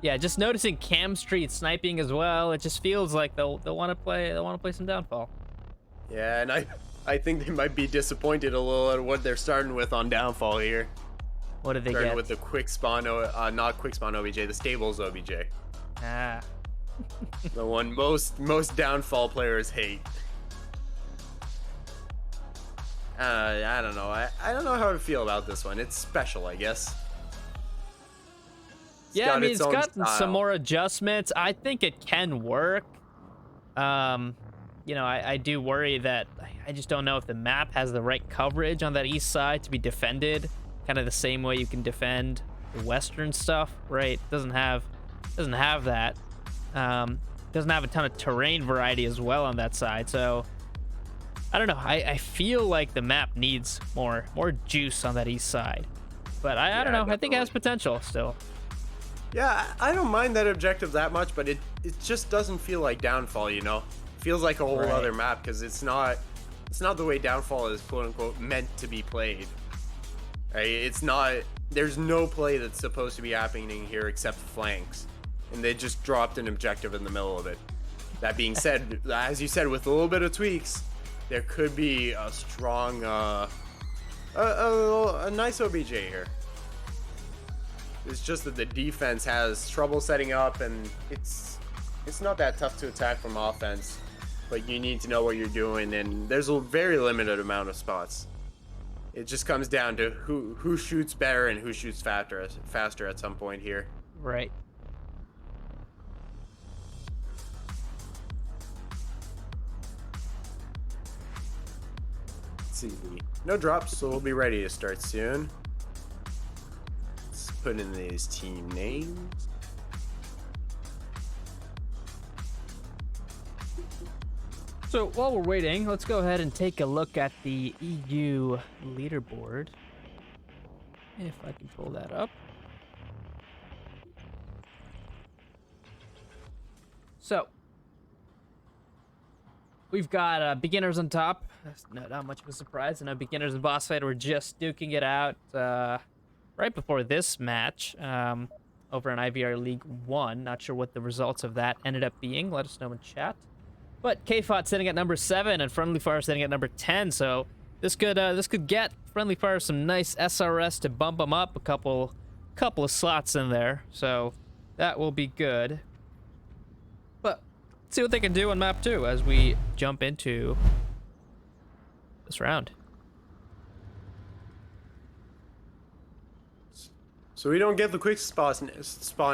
Yeah, just noticing Cam Street sniping as well. It just feels like they'll want to play some downfall. Yeah, and I think they might be disappointed a little at what they're starting with on downfall here. What did they starting get? With the quick spawn, not quick spawn OBJ, the stables OBJ. Ah. The one most downfall players hate. I don't know. I don't know how I feel about this one. It's special, I guess. Yeah, I mean, it's gotten some more adjustments. I think it can work. I do worry that I just don't know if the map has the right coverage on that east side to be defended, kind of the same way you can defend the western stuff, right? Doesn't have that. Doesn't have a ton of terrain variety as well on that side. So I don't know. I feel like the map needs more juice on that east side, but I don't know. Definitely. I think it has potential still. Yeah, I don't mind that objective that much, but it just doesn't feel like downfall, you know? It feels like a whole other map because it's not it's not the way Downfall is quote unquote meant to be played. Right? It's not. There's no play that's supposed to be happening here except flanks, and they just dropped an objective in the middle of it. That being said, as you said, with a little bit of tweaks, there could be a strong, a nice OBJ here. It's just that the defense has trouble setting up, and it's not that tough to attack from offense, but you need to know what you're doing, and there's a very limited amount of spots. It just comes down to who shoots better and who shoots faster at some point here. Right. Let's see. No drops, so we'll be ready to start soon. Let's put in these team names. So while we're waiting, let's go ahead and take a look at the EU leaderboard. If I can pull that up. So we've got beginners on top. That's not much of a surprise. I know beginners and boss fight were just duking it out right before this match over in IVR League 1. Not sure what the results of that ended up being. Let us know in chat. But KFOT sitting at number 7 and Friendly Fire sitting at number 10. So this could get Friendly Fire some nice SRS to bump them up a couple of slots in there. So that will be good. But let's see what they can do on map 2 as we jump into this round. So we don't get the quick spawn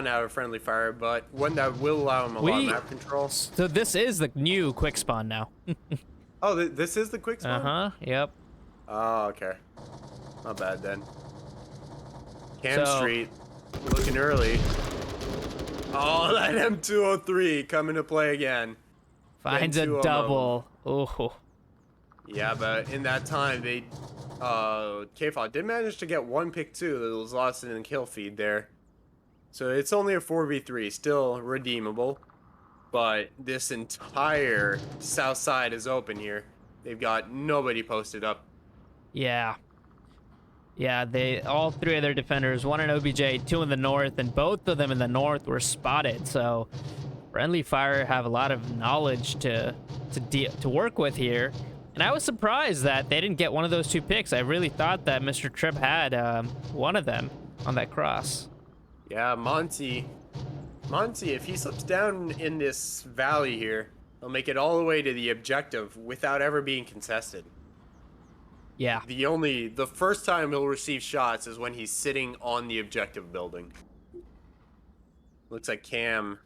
out of Friendly Fire, but one that will allow him a lot of map control. So this is the new quick spawn now. Oh, this is the quick spawn? Yep. Oh, okay. Not bad then. Cam So- Street, looking early. Oh, that M203 coming to play again. Finds a two of double. Oh. Yeah, but in that time, they KFOT did manage to get one pick too that was lost in the kill feed there. So it's only a 4v3, still redeemable. But this entire south side is open here. They've got nobody posted up. Yeah. Yeah, all 3 of their defenders, 1 in OBJ, 2 in the north, and both of them in the north were spotted. So Friendly Fire have a lot of knowledge to work with here. And I was surprised that they didn't get one of those 2 picks. I really thought that Mr. Tripp had one of them on that cross. Yeah, Monty, if he slips down in this valley here, he'll make it all the way to the objective without ever being contested. Yeah. The first time he'll receive shots is when he's sitting on the objective building. Looks like Cam.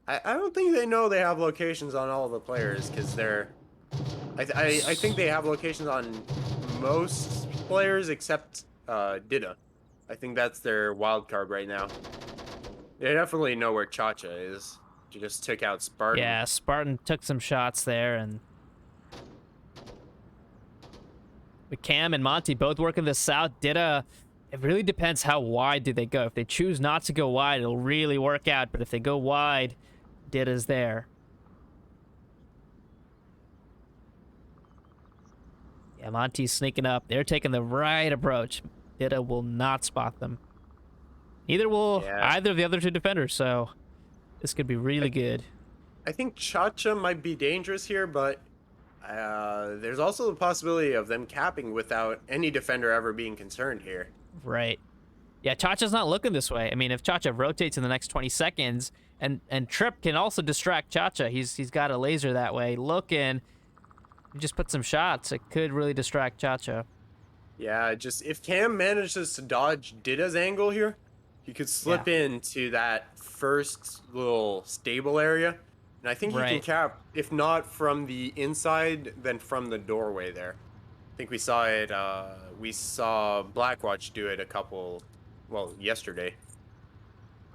I don't think they know they have locations on all the players, because I think they have locations on most players except Dida. I think that's their wild card right now. They definitely know where Chacha is. She just took out Spartan. Yeah, Spartan took some shots there, and with Cam and Monty both working the south. Dida, it really depends how wide do they go. If they choose not to go wide, it'll really work out. But if they go wide, Dida's there. Yeah, Monty's sneaking up. They're taking the right approach. Dida will not spot them. Neither will either of the other 2 defenders, so this could be really good. I think Chacha might be dangerous here, but there's also the possibility of them capping without any defender ever being concerned here. Right. Yeah, Chacha's not looking this way. I mean, if Chacha rotates in the next 20 seconds, and Tripp can also distract Chacha. He's got a laser that way. Looking, just put some shots. It could really distract Chacha. Yeah, if Cam manages to dodge Dida's angle here, he could slip into that first little stable area. And I think he can cap, if not from the inside, then from the doorway there. I think we saw it, we saw Blackwatch do it yesterday.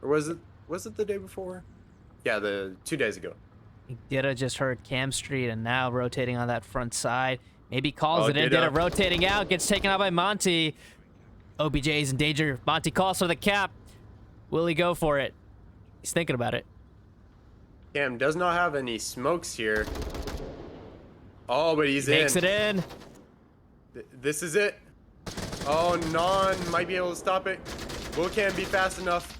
Or was it the day before? Yeah, 2 days ago. Dida just heard Cam Street and now rotating on that front side. Maybe calls it in. Dida Dida rotating out, gets taken out by Monty. OBJ's in danger. Monty calls for the cap. Will he go for it? He's thinking about it. Cam does not have any smokes here. Oh, but he's Makes in. it in. This is it. Oh, Non might be able to stop it. Will Cam be fast enough?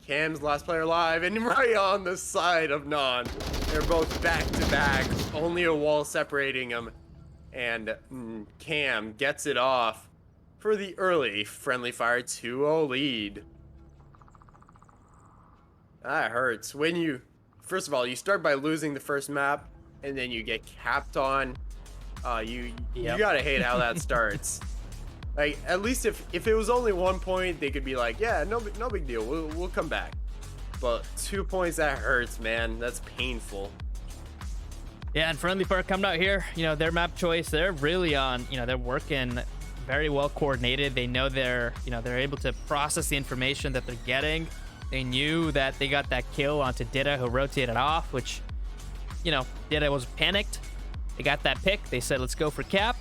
Cam's last player alive, and right on the side of Non. They're both back to back, only a wall separating them. And Cam gets it off for the early friendly fire 2-0 lead. That hurts. When you, first of all, you start by losing the first map, and then you get capped on. You gotta hate how that starts. Like, at least if it was only 1 point, they could be like, yeah, no big deal, we'll come back. But 2 points, that hurts, man. That's painful. Yeah, and Friendly Fire coming out here, you know, their map choice, they're really on, you know, they're working very well coordinated. They know they're able to process the information that they're getting. They knew that they got that kill onto Dida, who rotated off, which, you know, Dida was panicked. They got that pick. They said, let's go for cap.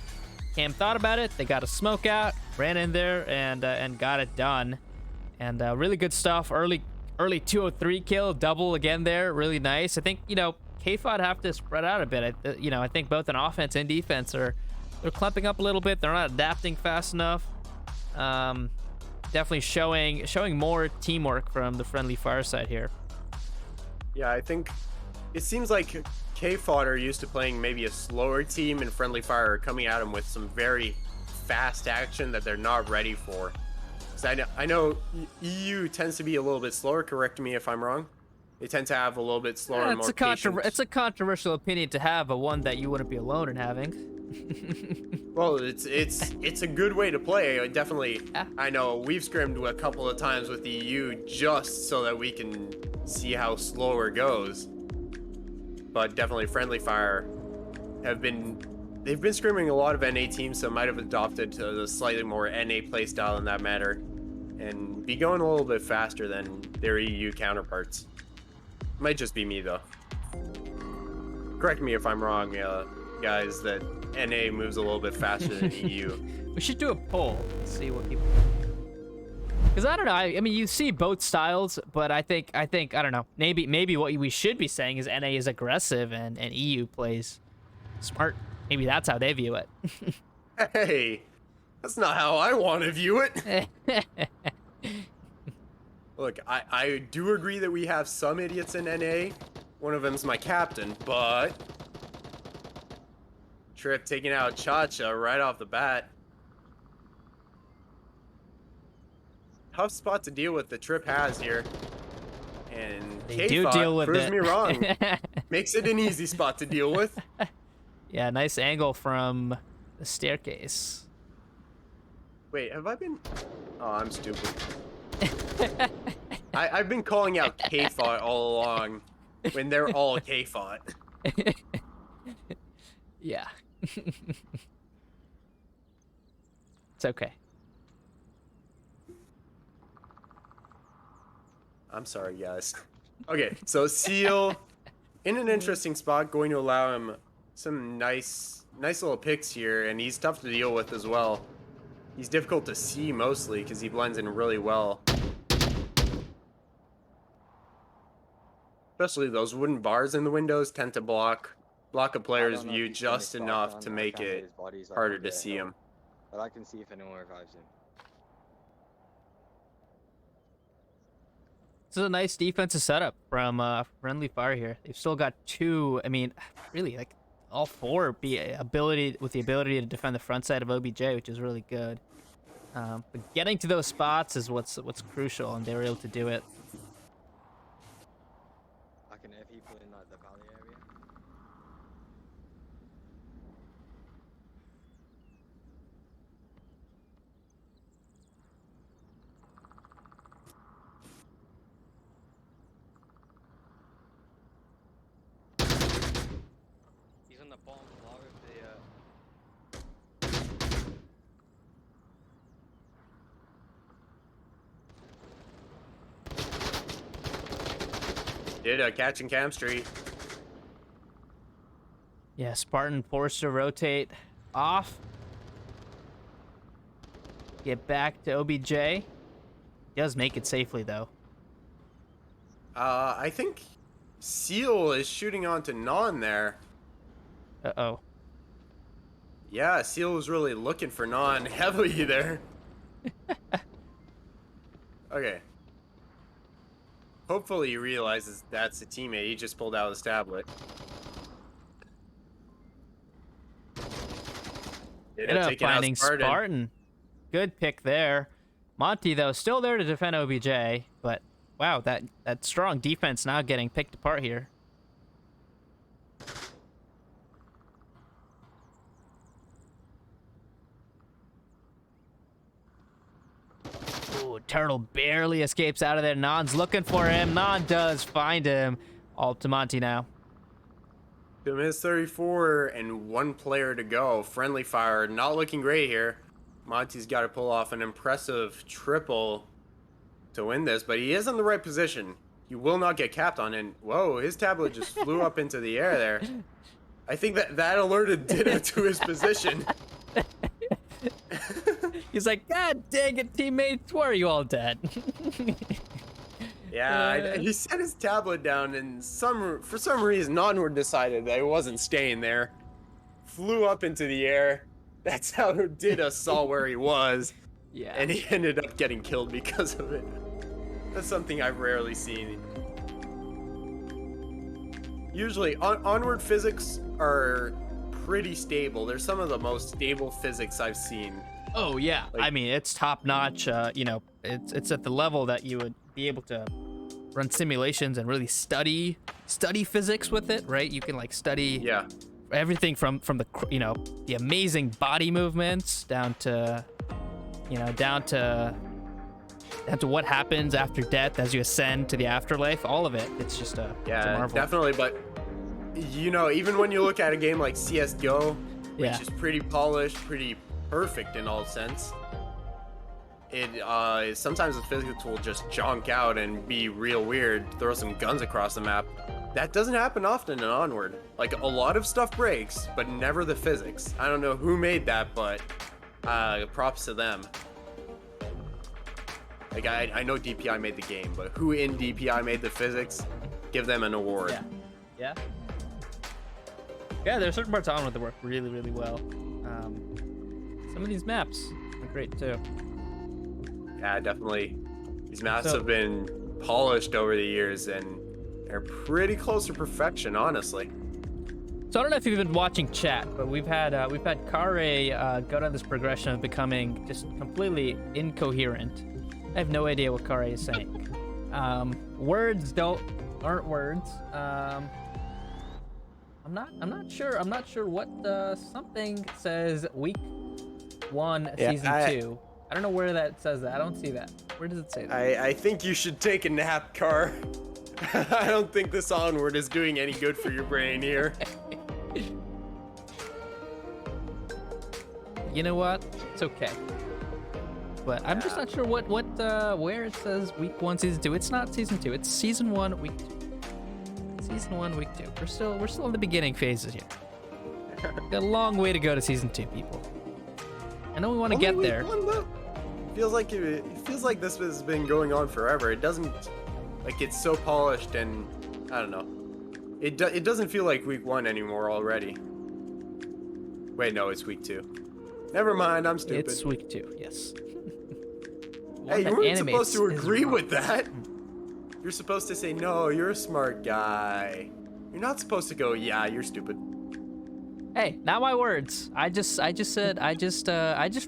Cam thought about it. They got a smoke out, ran in there, and got it done. And really good stuff. Early 203 kill, double again there. Really nice. I think, you know, KFOT have to spread out a bit. I think both on offense and defense they're clumping up a little bit. They're not adapting fast enough. Definitely showing more teamwork from the Friendly Fire side here. Yeah, I think it seems like KFOT are used to playing maybe a slower team, and Friendly Fire are coming at them with some very fast action that they're not ready for. So I know EU tends to be a little bit slower. Correct me if I'm wrong. They tend to have a little bit slower and more patient. It's a controversial opinion to have, but one that you wouldn't be alone in having. Well, it's a good way to play. Definitely, Yeah. I know we've scrimmed a couple of times with the EU just so that we can see how slower it goes. But definitely, Friendly Fire they've been scrimming a lot of NA teams, so might have adopted to the slightly more NA playstyle in that matter, and be going a little bit faster than their EU counterparts. Might just be me though. Correct me if I'm wrong, guys. That NA moves a little bit faster than EU. We should do a poll, see what people. Because I don't know. I mean, you see both styles, but I think I don't know. Maybe what we should be saying is NA is aggressive and EU plays smart. Maybe that's how they view it. Hey, that's not how I want to view it. Look, I do agree that we have some idiots in NA. One of them's my captain, but Trip taking out Cha-Cha right off the bat. Tough spot to deal with the Trip has here. And They do KFOT deal with proves it. me wrong. Makes it an easy spot to deal with. Yeah, nice angle from the staircase. Wait, have I been... Oh, I'm stupid. I've been calling out KFOT all along when they're all KFOT. Yeah. It's okay. I'm sorry, guys. Okay, so Seal in an interesting spot, going to allow him some nice little picks here, and he's tough to deal with as well. He's difficult to see mostly because he blends in really well. Especially those wooden bars in the windows tend to block a player's view just enough to make it harder to see him. But I can see if anyone revives him. This is a nice defensive setup from Friendly Fire here. They've still got two, I mean, really, like, all four with the ability to defend the front side of OBJ, which is really good. But getting to those spots is what's crucial, and they were able to do it. I can air people in like the valley area. He's on the bottom floor of the Did a catch and Cam Street. Yeah, Spartan forced to rotate off. Get back to OBJ. He does make it safely, though. I think Seal is shooting onto Non there. Uh-oh. Yeah, Seal was really looking for non heavily there. Okay. Hopefully he realizes that's a teammate. He just pulled out his tablet. Ended up finding Spartan. Good pick there. Monty, though, still there to defend OBJ, but wow, that strong defense now getting picked apart here. Ooh, Turtle barely escapes out of there. Non's looking for him. Non does find him. All up to Monty now. 2 minutes 34 and 1 player to go. Friendly fire not looking great here. Monty's got to pull off an impressive triple to win this, but he is in the right position. He will not get capped on, and whoa, his tablet just flew up into the air there. I think that alerted Ditto to his position. He's like, God dang it, teammates, why are you all dead? Yeah, he set his tablet down, and for some reason, Onward decided that it wasn't staying there. Flew up into the air. That's how Ditto saw where he was. Yeah. And he ended up getting killed because of it. That's something I've rarely seen. Usually, Onward physics are pretty stable. They're some of the most stable physics I've seen. Oh yeah, Like, I mean it's top notch. You know, it's at the level that you would be able to run simulations and really study physics with it, right? You can like study everything from the the amazing body movements down to what happens after death as you ascend to the afterlife. All of it. It's just it's a marvel. Definitely. But even when you look at a game like CS:GO, which is pretty polished, pretty perfect in all sense, sometimes the physics will just jonk out and be real weird, throw some guns across the map. That doesn't happen often in Onward. Like, a lot of stuff breaks, but never the physics. I don't know who made that, but props to them. Like, I know DPI made the game, but who in DPI made the physics? Give them an award. Yeah, there are certain parts of Onward that work really, really well. Some of these maps are great too. Yeah, definitely. These maps have been polished over the years and they're pretty close to perfection, honestly. So I don't know if you've been watching chat, but we've had Kare go down this progression of becoming just completely incoherent. I have no idea what Kare is saying. Words aren't words. I'm not sure. I'm not sure what something says week 1 season 2. I don't know where that says that. I don't see that. Where does it say that? I think you should take a nap, Car. I don't think this Onward is doing any good for your brain here. You know what? It's okay. But I'm just not sure where it says week 1 season 2. It's not season 2. It's season 1 week 2. Season 1 week 2. We're still in the beginning phases here. Got a long way to go to season 2, people. I know we want to get there. Feels like it feels like this has been going on forever. It doesn't, like, it's so polished, and I don't know. It doesn't feel like week 1 anymore already. Wait, no, it's week 2. Never mind, I'm stupid. It's week 2, yes. Hey, you weren't supposed to agree with that. You're supposed to say, no, you're a smart guy. You're not supposed to go, yeah, you're stupid. Hey, not my words. I just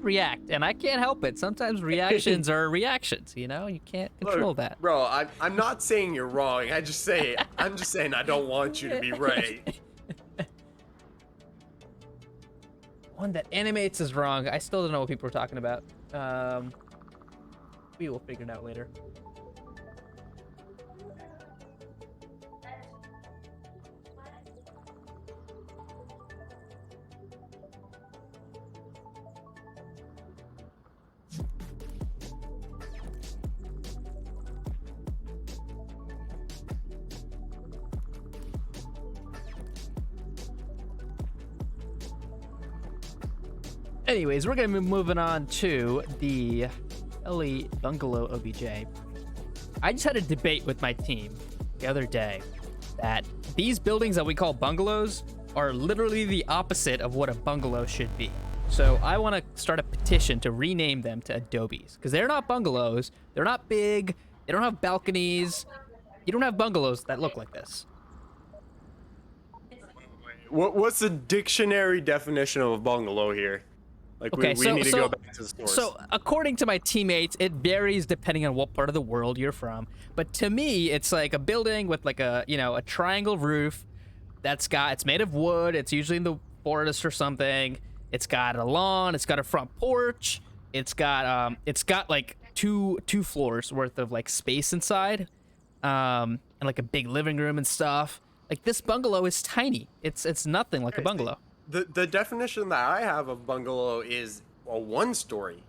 react, and I can't help it. Sometimes reactions are reactions, you know? You can't control that. Bro, I'm not saying you're wrong. I'm just saying I don't want you to be right. One that animates is wrong. I still don't know what people are talking about. We will figure it out later. Anyways, we're going to be moving on to the Ellie Bungalow OBJ. I just had a debate with my team the other day that these buildings that we call bungalows are literally the opposite of what a bungalow should be. So I want to start a petition to rename them to adobes, because they're not bungalows. They're not big. They don't have balconies. You don't have bungalows that look like this. What's the dictionary definition of a bungalow here? Like, Okay, we need to go back to the source. So, according to my teammates, it varies depending on what part of the world you're from. But to me, it's like a building with like a, you know, a triangle roof it's made of wood. It's usually in the forest or something. It's got a lawn. It's got a front porch. It's got like two floors worth of like space inside, and like a big living room and stuff. Like, this bungalow is tiny. It's nothing like a bungalow. The definition that I have of bungalow is a 1-story,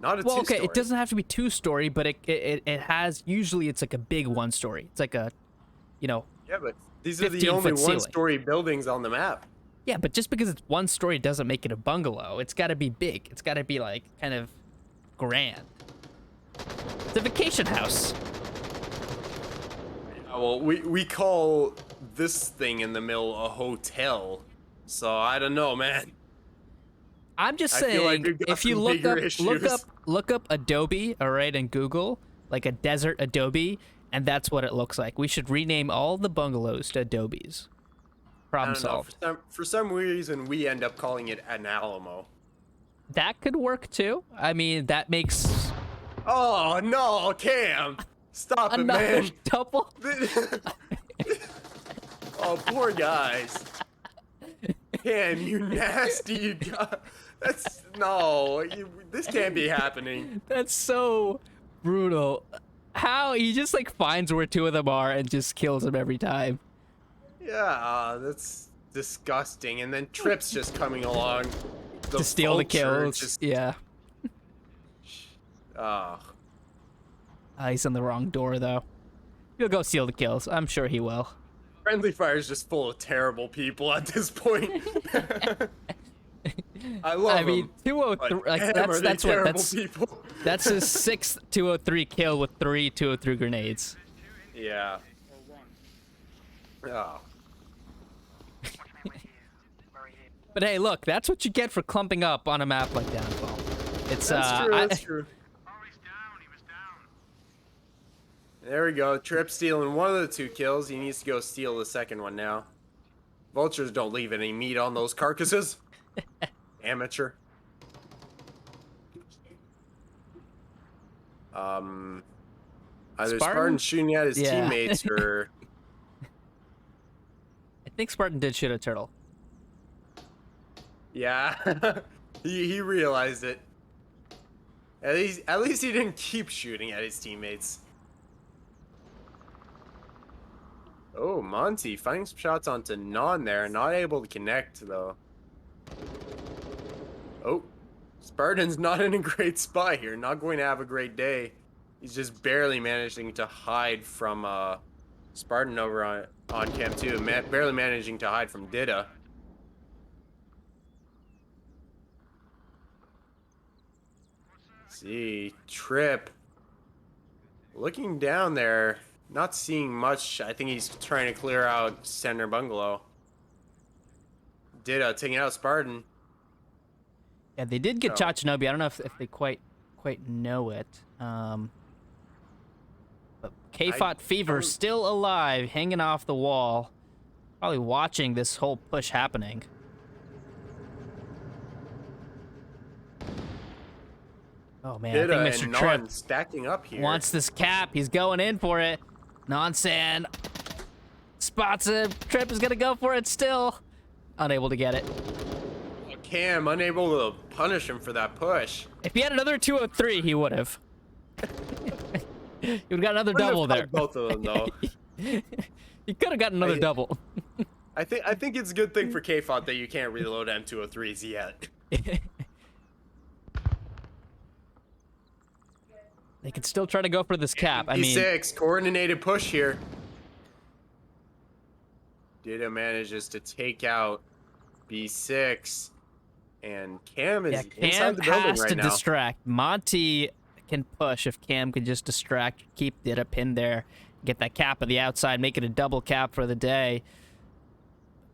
not a 2-story. Okay, it doesn't have to be 2-story, but it has, usually it's like a big 1-story. It's like a, you know. Yeah, but these are the only 1-story buildings on the map. Yeah, but just because it's 1-story doesn't make it a bungalow. It's got to be big. It's got to be like kind of grand. It's a vacation house. Well, we call this thing in the middle a hotel. So I don't know, man. I'm just I feel like saying, we've got if you some look bigger up issues. look up Adobe, all right, in Google, like a desert Adobe, and that's what it looks like. We should rename all the bungalows to Adobes. I Problem don't know. solved. For some reason, we end up calling it an Alamo. That could work too. I mean, that makes Oh no, Cam! Stop it, another man! double. Oh, poor guys. Cam, you nasty guy. This can't be happening. That's so brutal. How he just like finds where two of them are and just kills them every time. Yeah, that's disgusting. And then Trip's just coming along To steal the vulture kills. just- Yeah. Ah. He's on the wrong door though. He'll go steal the kills. I'm sure he will. Friendly Fire is just full of terrible people at this point. I love I mean, them, 203. but Like damn, are they that's what terrible that's people. that's his 6th 203 kill with 3 203 grenades. Yeah. Oh. But hey, look, that's what you get for clumping up on a map like Downfall. It's That's true. That's true. There we go. Trip stealing one of the 2 kills. He needs to go steal the second one now. Vultures don't leave any meat on those carcasses. Amateur. Either Spartan shooting at his teammates or... I think Spartan did shoot a turtle. Yeah. he realized it. At least he didn't keep shooting at his teammates. Oh, Monty finding some shots onto Non there. Not able to connect, though. Oh, Spartan's not in a great spot here. Not going to have a great day. He's just barely managing to hide from Spartan over on Camp 2. Barely managing to hide from Dida. See, Trip. Looking down there. Not seeing much. I think he's trying to clear out center bungalow. Dida taking out Spartan. Yeah, they did get Oh. Chachinobi. I don't know if they quite know it. But KFOT Fever still alive, hanging off the wall. Probably watching this whole push happening. Oh man, Dida I think Mr. and Trip Non stacking up here. wants this cap. He's going in for it. Nonsan spots him. Trip is gonna go for it still. Unable to get it. Cam unable to punish him for that push. If he had another 203, he would have. He would have got another double there. Both of them though. He could have gotten another double. I think it's a good thing for KFOT that you can't reload M203s yet. They could still try to go for this cap. I mean, E6 coordinated push here. Dida manages to take out B6, and Cam is yeah, inside Cam the building has right to now. distract. Monty can push if Cam can just distract, keep Dida pinned there, get that cap on the outside, make it a double cap for the day.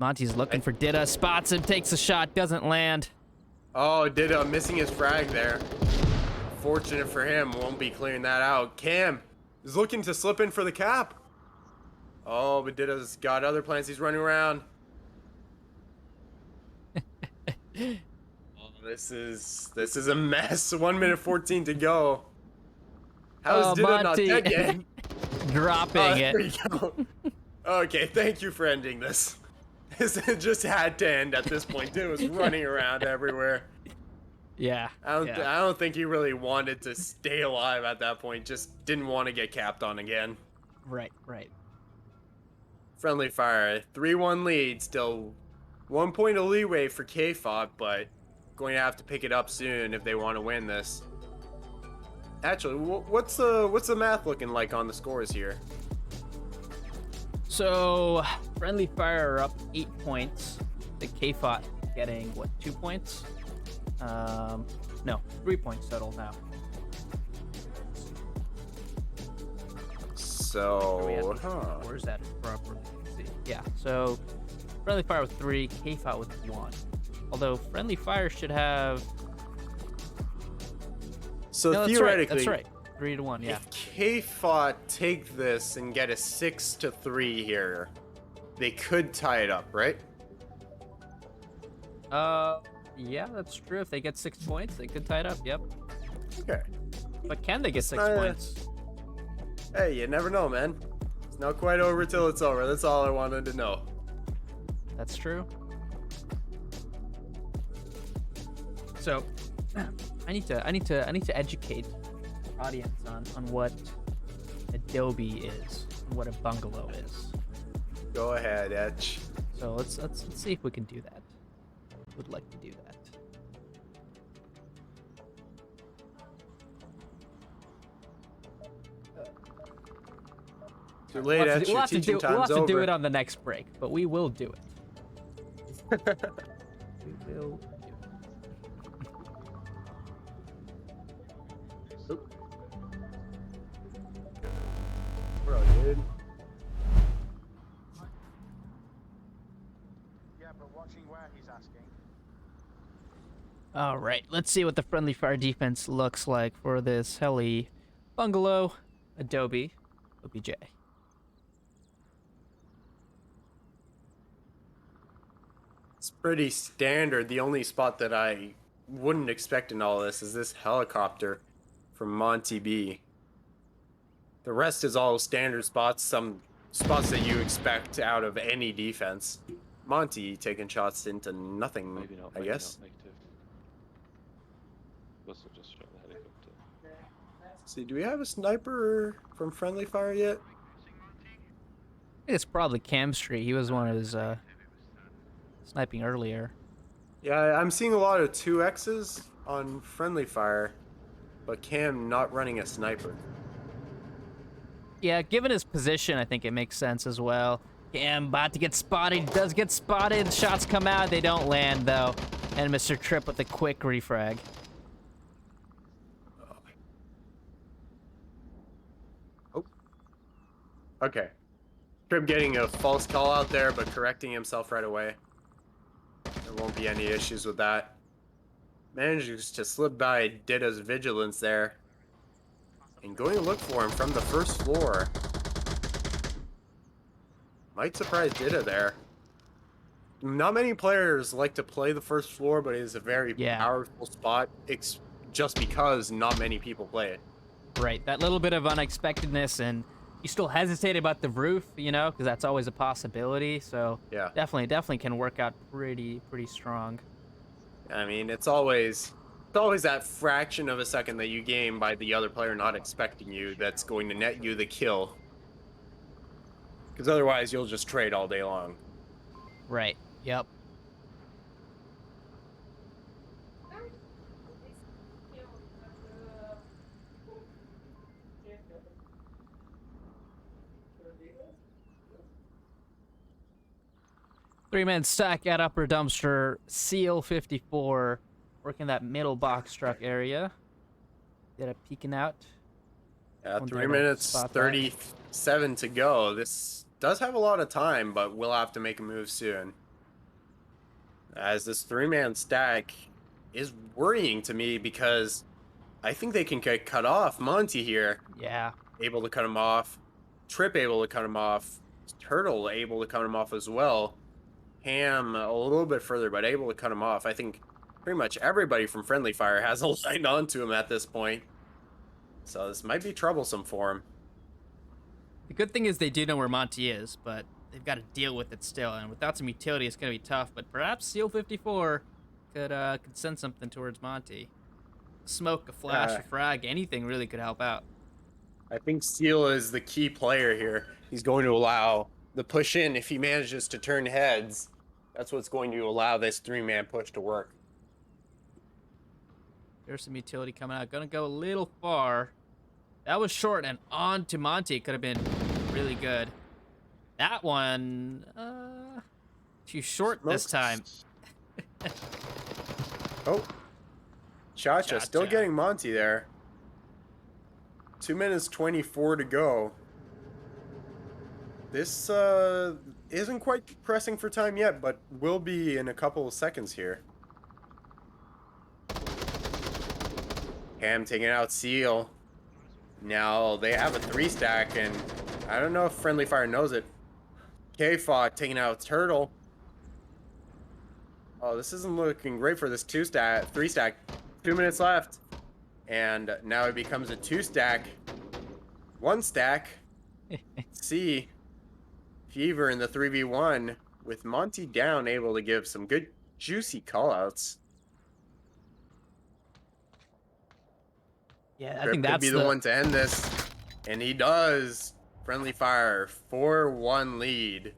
Monty's looking for Dida, spots him, takes a shot, doesn't land. Oh, Dida missing his frag there. Fortunate for him, won't be clearing that out. Cam is looking to slip in for the cap. Oh, but Dida's got other plans. He's running around. Oh, this is a mess. 1 minute 14 to go. How is Dida not Monty. dead yet? Dropping Oh, it. there you go. Okay, thank you for ending this. It just had to end at this point. Dida was running around everywhere. Yeah. I don't think he really wanted to stay alive at that point. Just didn't want to get capped on again. Right. Friendly fire, 3-1 lead. Still 1 point of leeway for KFOT, but going to have to pick it up soon if they want to win this. Actually, what's the math looking like on the scores here? So, Friendly Fire are up 8 points. The KFOT getting, what, 2 points? No, 3 points total now. So, Where's that properly? Let's see. Yeah, so Friendly Fire with 3, KFOT with 1. Although Friendly Fire should have... So no, theoretically, that's right. 3-1, yeah. if KFOT take this and get a 6-3 here, they could tie it up, right? Yeah, that's true. If they get 6 points, they could tie it up, yep. Okay. But can they get 6 not- points? Hey, you never know, man. It's not quite over till it's over. That's all I wanted to know. That's true. So, I need to educate the audience on what Adobe is and what a bungalow is. Go ahead, Etch. So let's see if we can do that. Would like to do that. Too late, Etch. Your teaching we'll time's have to do over. it on the next break, but we will do it. We will do it. Bro, dude. Yeah, but watching where he's asking. All right, let's see what the Friendly Fire defense looks like for this heli bungalow. Adobe, OBJ. It's pretty standard. The only spot that I wouldn't expect in all this is this helicopter from Monty B. The rest is all standard spots, some spots that you expect out of any defense. Monty taking shots into nothing, Maybe not. I Maybe guess. Not negative. Must have just shot the helicopter. See, do we have a sniper from Friendly Fire yet? I think it's probably Cam Street. He was one of his sniping earlier. Yeah, I'm seeing a lot of 2Xs on Friendly Fire, but Cam not running a sniper. Yeah, given his position, I think it makes sense as well. Cam about to get spotted. He does get spotted. Shots come out. They don't land, though. And Mr. Tripp with a quick refrag. Oh. Okay. Tripp getting a false call out there, but correcting himself right away. There won't be any issues with that. Manages to slip by Dida's vigilance there. And going to look for him from the first floor. Might surprise Dida there. Not many players like to play the first floor, but it is a very powerful spot. It's just because not many people play it. Right, that little bit of unexpectedness, and you still hesitate about the roof, you know, because that's always a possibility. So Yeah. definitely can work out pretty strong. I mean, it's always that fraction of a second that you gain by the other player not expecting you that's going to net you the kill. Because otherwise, you'll just trade all day long. Right. Yep. Three-man stack at upper dumpster, Seal 54, working that middle box truck area. Get a peeking out. Yeah, One 3 title minutes, spot 37 to go. This does have a lot of time, but we'll have to make a move soon. As this three-man stack is worrying to me because I think they can get cut off. Monty here, Yeah. able to cut him off. Trip able to cut him off. Turtle able to cut him off as well. Ham a little bit further, but able to cut him off. I think pretty much everybody from Friendly Fire has aligned onto him at this point. So this might be troublesome for him. The good thing is they do know where Monty is, but they've got to deal with it still. And without some utility, it's going to be tough. But perhaps Seal 54 could send something towards Monty. Smoke, a flash, a frag, anything really could help out. I think Seal is the key player here. He's going to allow the push in if he manages to turn heads. That's what's going to allow this three-man push to work. There's some utility coming out. Gonna go a little far. That was short, and on to Monty. Could have been really good. That one, too short this time. Oh. Cha-Cha still Cha-Cha. getting Monty there. 2 minutes 24 to go. This isn't quite pressing for time yet, but will be in a couple of seconds here. Ham taking out Seal. Now they have a 3-stack, and I don't know if Friendly Fire knows it. KFOT taking out Turtle. Oh, this isn't looking great for this 3-stack. 2 minutes left. And now it becomes a 2-stack. 1-stack. See. Fever in the 3v1 with Monty down, able to give some good juicy callouts. Yeah, I Grip think could that's be the one to end this. And he does. Friendly Fire, 4-1 lead.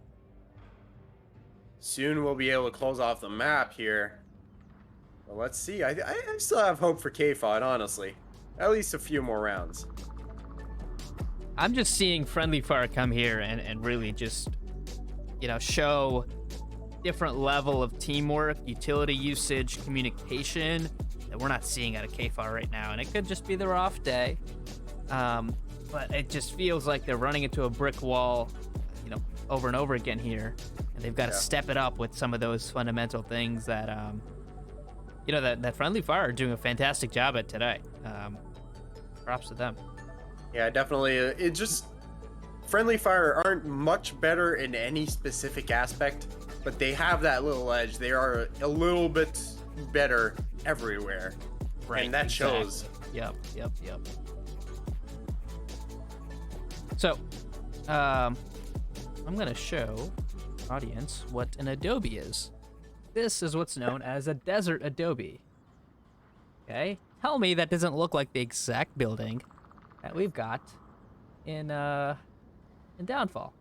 Soon we'll be able to close off the map here. Well, let's see. I still have hope for KFOT, honestly. At least a few more rounds. I'm just seeing Friendly Fire come here and really just, show different level of teamwork, utility usage, communication that we're not seeing out of KFOT right now. And it could just be their off day. But it just feels like they're running into a brick wall, over and over again here. And they've got to step it up with some of those fundamental things that, that Friendly Fire are doing a fantastic job at today. Props to them. Yeah, definitely. It just... Friendly Fire aren't much better in any specific aspect, but they have that little edge. They are a little bit better everywhere. Right. And that exactly. shows. Yep. So, I'm going to show audience what an adobe is. This is what's known as a desert adobe. Okay? Tell me that doesn't look like the exact building that we've got in Downfall.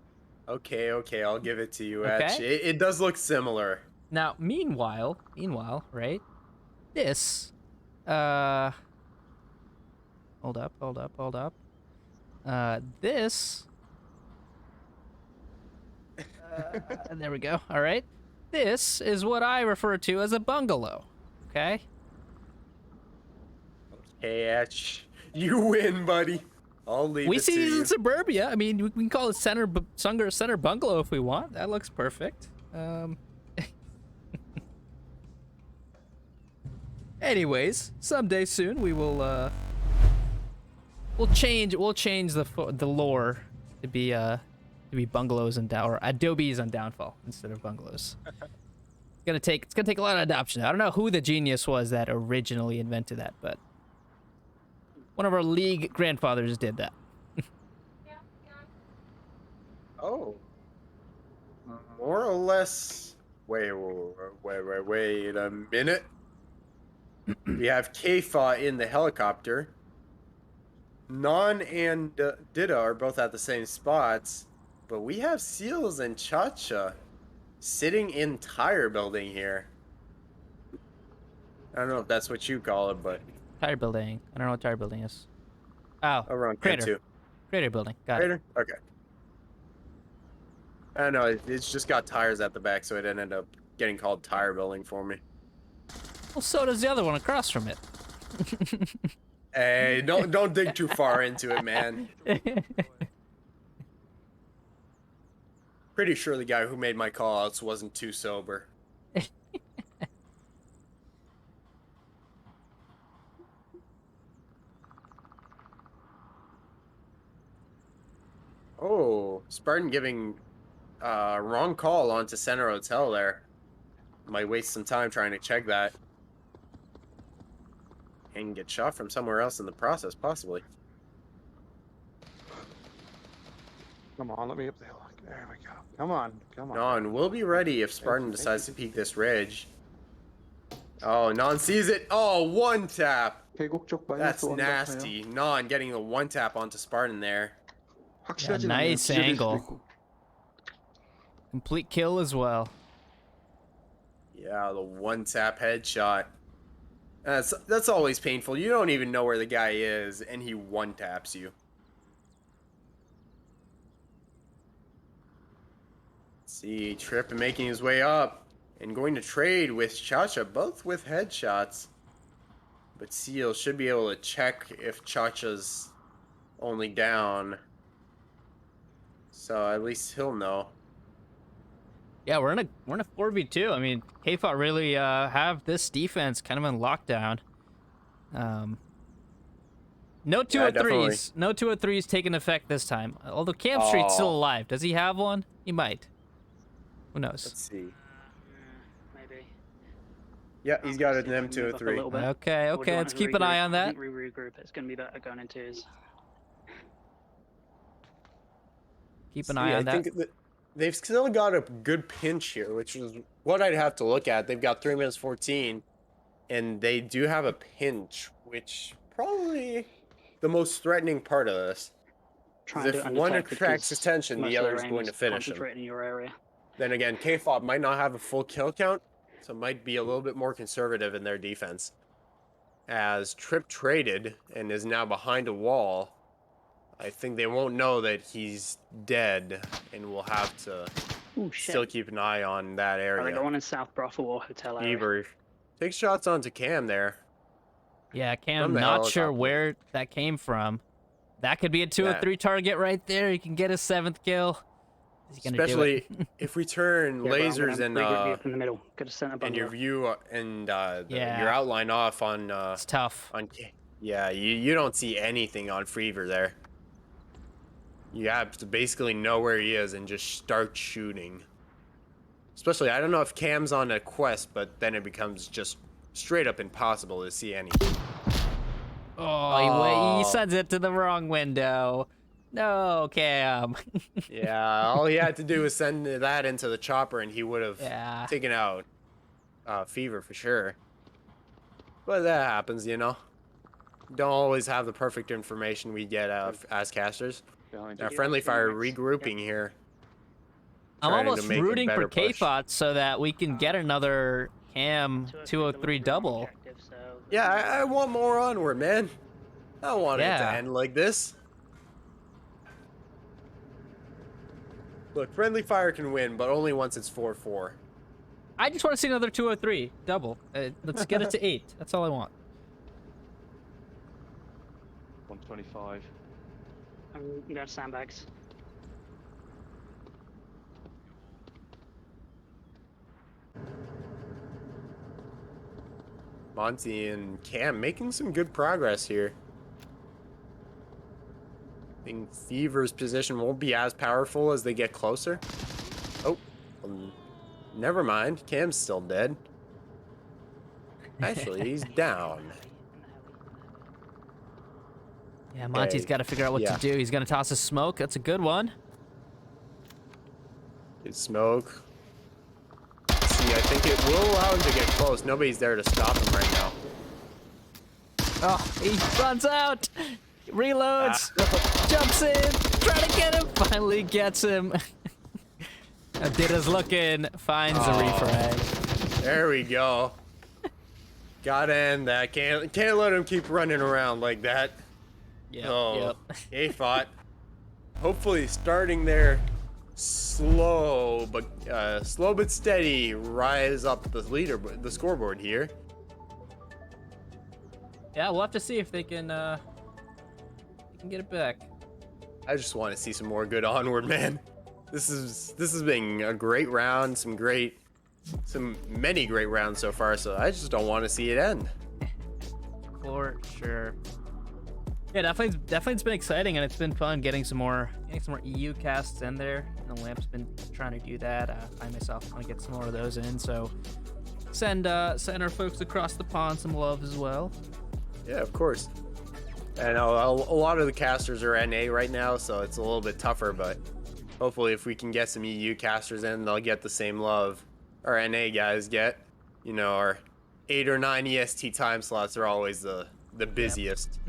Okay, I'll give it to you, Okay. Etch. It does look similar. Now, meanwhile, right? This, hold up. This, there we go. All right. This is what I refer to as a bungalow. Okay. Hey, Etch. You win, buddy. I'll leave We it see to these you. in suburbia. I mean, we can call it center bungalow if we want. That looks perfect. Anyways, someday soon we will we'll change the lore to be bungalows or adobes on Downfall instead of bungalows. It's gonna take a lot of adoption. I don't know who the genius was that originally invented that, but one of our league grandfathers did that. Oh. More or less. Wait a minute. We have KFOT in the helicopter. Non and Dida are both at the same spots, but we have Seals and Cha-Cha sitting in tire building here. I don't know if that's what you call it, but Tire building. I don't know what tire building is. Oh, around crater. K2. Crater building. Got it. Crater? Okay. I don't know, it's just got tires at the back, so it ended up getting called tire building for me. Well, so does the other one across from it. Hey, don't dig too far into it, man. Pretty sure the guy who made my callouts wasn't too sober. Oh, Spartan giving wrong call onto Center Hotel there. Might waste some time trying to check that. And get shot from somewhere else in the process, possibly. Come on, let me up the hill. There we go. Come on, come on. Non will be ready if Spartan decides to peek this ridge. Oh, Non sees it. Oh, one tap. 계곡 쪽 마이너스 That's 원 같아요. nasty. Non getting the one tap onto Spartan there. 확실하진 Yeah, 않아요. nice 기절일 수도 angle. 있고. Complete kill as well. Yeah, the one tap headshot. That's always painful. You don't even know where the guy is, and he one taps you. Let's see, Tripp making his way up and going to trade with Chacha, both with headshots. But Seal should be able to check if Chacha's only down. So at least he'll know. Yeah, we're in a 4v2. I mean, KFOT really have this defense kind of in lockdown. No 203s. No 203s taking effect this time. Although Camp Street's still alive. Does he have one? He might. Who knows? Let's see. Maybe. Yeah, he's got an See if I can move up a M203. little bit. Okay, Or do you okay. want Let's to keep an eye regroup? on I that. think we regroup. It's going to be better going in twos. Keep an See, eye on I that. think that they've still got a good pinch here, which is what I'd have to look at. They've got 3 minutes 14, and they do have a pinch, which probably the most threatening part of this. Try If and do it one undetected, attracts 'cause attention, most the of their other's aim going is to finish him. concentrating in your area. Then again, KFOT might not have a full kill count, so might be a little bit more conservative in their defense. As Tripp traded and is now behind a wall, I think they won't know that he's dead, and we'll have to Oh shit! still keep an eye on that Are they area. going in South Brothel or Hotel area? Beaver takes shots onto Cam there. Yeah, From Cam, the not sure helicopter. where that came from. That could be a 203 target right there. He can get his 7th kill. Is he gonna do Especially it? if we turn Yeah, but I'm lasers gonna and regroup you up in the middle. Get a center and bundle. your view and Yeah. your outline off on It's tough. yeah, you don't see anything on Freever there. You have to basically know where he is and just start shooting. Especially, I don't know if Cam's on a quest, but then it becomes just straight up impossible to see any. Oh, he sends it to the wrong window. No, Cam. Yeah, all he had to do was send that into the chopper, and he would have Yeah. taken out Fever for sure. But that happens, you know. Don't always have the perfect information we get as casters. Behind Our you. friendly fire Yep. regrouping here. I'm trying to almost make a rooting for better push. KFOT so that we can get another Cam 203 double. Yeah, I want more onward, man. I don't want it to Yeah. end like this. Look, friendly fire can win, but only once it's 4-4. I just want to see another 203 double. Let's get it to 8. That's all I want. 125. I'm going to sandbags. Monty and Cam making some good progress here. I think Fever's position won't be as powerful as they get closer. Oh, never mind. Cam's still dead. Actually, he's down. Yeah, Monty's Okay, got to figure out what yeah. to do. He's going to toss a smoke. That's a good one. Good smoke. See, I think it will allow him to get close. Nobody's there to stop him right now. Oh, he runs out. Reloads. Jumps in. Trying to get him. Finally gets him. Adida's looking. Finds a refrag. There we go. Gotta end that. Can't let him keep running around like that. Yep, Oh, yep. KFOT. Hopefully starting there slow but steady rise up the scoreboard here. Yeah, we'll have to see if they can get it back. I just want to see some more good onward, man. This has been a great round, many great rounds so far, so I just don't want to see it end. For sure. Yeah, definitely it's been exciting, and it's been fun getting some more EU casts in there. You know, Lamp's been trying to do that. I myself want to get some more of those in, so send our folks across the pond some love as well. Yeah, of course. And a lot of the casters are NA right now, so it's a little bit tougher, but hopefully if we can get some EU casters in, they'll get the same love our NA guys get. You know, our 8 or 9 EST time slots are always the busiest.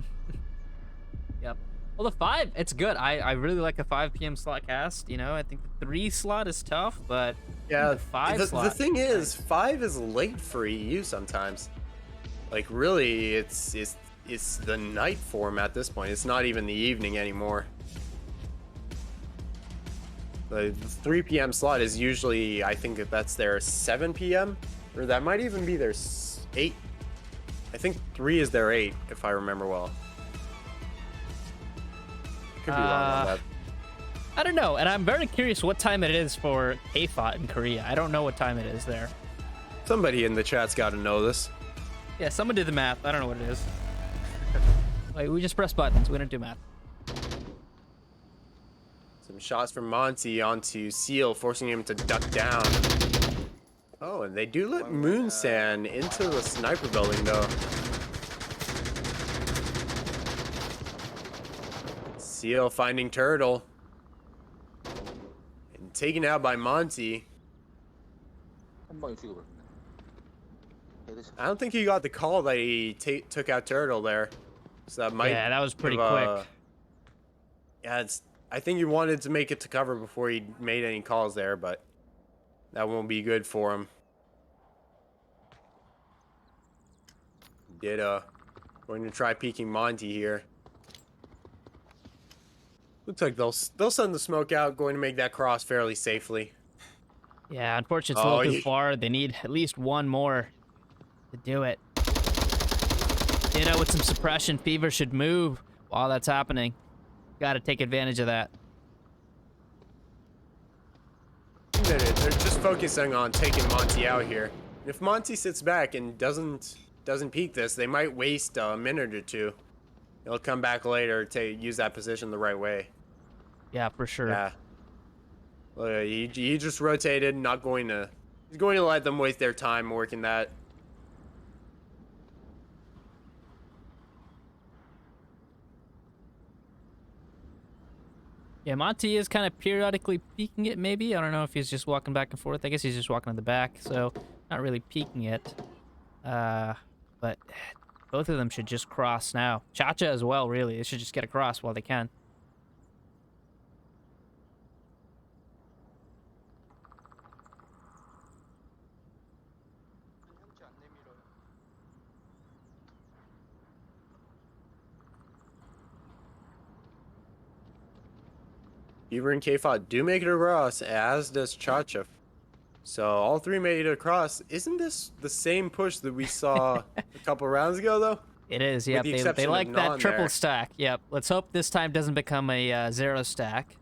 Yep. Well, the 5, it's good. I really like the 5 p.m. slot cast. You know, I think the 3 slot is tough, but Yeah, the 5 slot. the thing is, 5 is late for EU sometimes. Like, really, it's the night form at this point. It's not even the evening anymore. The 3 p.m. slot is usually, I think that's their 7 p.m. Or that might even be their 8. I think 3 is their 8, if I remember well. Could be wrong on that. I don't know, and I'm very curious what time it is for KFOT in Korea. I don't know what time it is there. Somebody in the chat's got to know this. Yeah, someone did the math. I don't know what it is. Wait, we just press buttons. We don't do math. Some shots from Monty onto Seal, forcing him to duck down. Oh, and they do let Moonsan into the sniper building, though. Seal finding Turtle. And taken out by Monty. I don't think he got the call that he took out Turtle there. So that might... Yeah, that was pretty have, quick. Yeah, I think he wanted to make it to cover before he made any calls there, but that won't be good for him. Going to try peeking Monty here. Looks like they'll send the smoke out, going to make that cross fairly safely. Yeah, unfortunately, it's a little too far. They need at least one more to do it. Ditto with some suppression. Fever should move while that's happening. Got to take advantage of that. They're just focusing on taking Monty out here. If Monty sits back and doesn't peek this, they might waste a minute or two. He'll come back later to use that position the right way. Yeah, for sure. Yeah. He just rotated, he's going to let them waste their time working that. Yeah, Monty is kind of periodically peeking it, maybe. I don't know if he's just walking back and forth. I guess he's just walking on the back, so not really peeking it. But both of them should just cross now. Cha-Cha as well, really. They should just get across while they can. Fever and KFOT do make it across, as does Cha-Cha. So all 3 made it across. Isn't this the same push that we saw a couple rounds ago, though? It is, yeah. They like that triple stack. Yep. Let's hope this time doesn't become a 0 stack.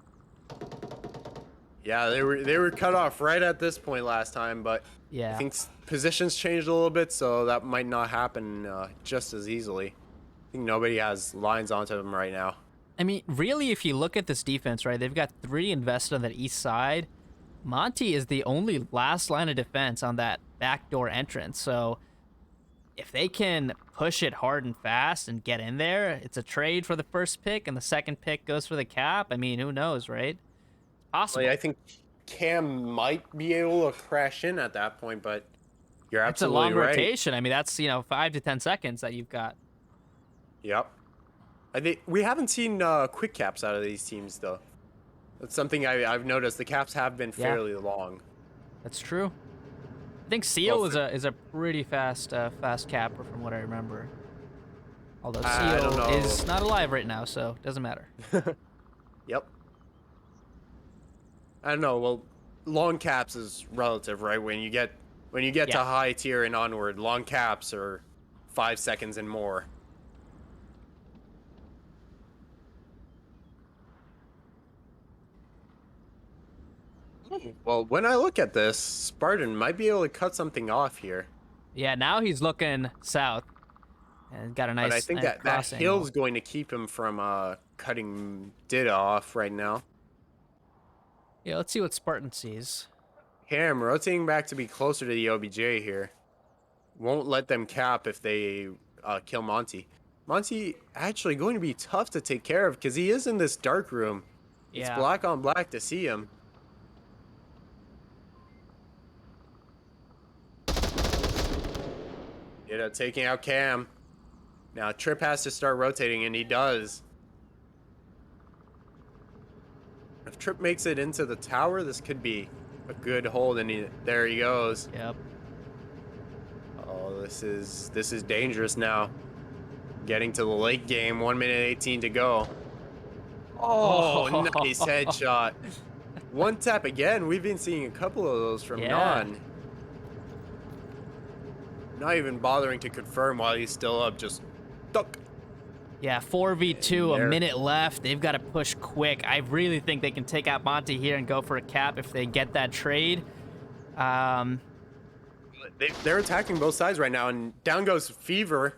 Yeah, they were cut off right at this point last time, but yeah, I think positions changed a little bit, so that might not happen just as easily. I think nobody has lines onto them right now. I mean, really, if you look at this defense, right, they've got 3 invested on that east side. Monty is the only last line of defense on that backdoor entrance. So if they can push it hard and fast and get in there, it's a trade for the first pick, and the second pick goes for the cap. I mean, who knows, right? It's possible. I think Cam might be able to crash in at that point, but you're absolutely right. It's a long rotation. I mean, that's, 5 to 10 seconds that you've got. Yep. We haven't seen quick caps out of these teams, though. That's something I've noticed. The caps have been fairly long. That's true. I think Seal is a pretty fast capper from what I remember. Although Seal is not alive right now, so it doesn't matter. Yep. I don't know. Well, long caps is relative, right? When you get to high tier and onward, long caps are 5 seconds and more. Well, when I look at this, Spartan might be able to cut something off here. Yeah, now he's looking south. And got a nice. But I think that cross hill's angle. going to keep him from cutting Dida off right now. Yeah, let's see what Spartan sees. Cam rotating back to be closer to the OBJ here. Won't let them cap if they kill Monty. Monty actually going to be tough to take care of because he is in this dark room. It's Yeah. black on black to see him. Taking out Cam. Now Trip has to start rotating, and he does. If Trip makes it into the tower, this could be a good hold, and there he goes. Yep. Oh, this is dangerous now. Getting to the late game, 1 minute 18 to go. Oh, nice headshot. One tap again. We've been seeing a couple of those from Non. Not even bothering to confirm while he's still up, just duck. Yeah, 4v2, a minute left. They've got to push quick. I really think they can take out Monty here and go for a cap if they get that trade. They're attacking both sides right now, and down goes Fever.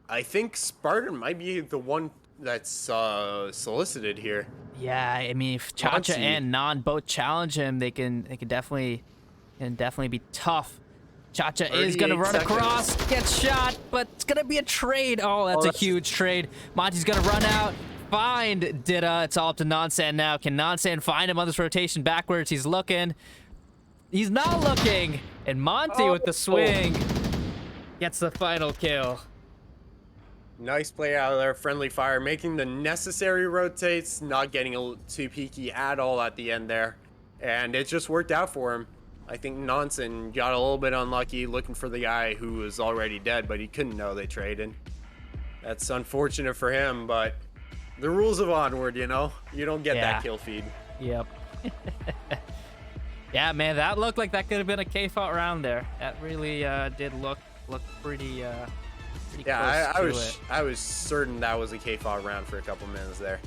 I think Spartan might be the one that's solicited here. Yeah, I mean, if Chacha Monty. and Non both challenge him, they can definitely be tough. Chacha is gonna 38 run seconds. across, gets shot, but it's gonna be a trade. Oh, that's a huge trade. Monty's gonna run out, find Dida. It's all up to Nonsan now. Can Nonsan find him on this rotation backwards? He's looking. He's not looking. And Monty with the swing gets the final kill. Nice play out of there, friendly fire, making the necessary rotates, not getting too peaky at all at the end there. And it just worked out for him. I think Nonsen got a little bit unlucky looking for the guy who was already dead, but he couldn't know they traded. That's unfortunate for him, but the rules of Onward, you know? You don't get that kill feed. Yep. Yeah, man, that looked like that could have been a KFOT round there. That really did look pretty Yeah, close I was certain that was a KFOT round for a couple minutes there.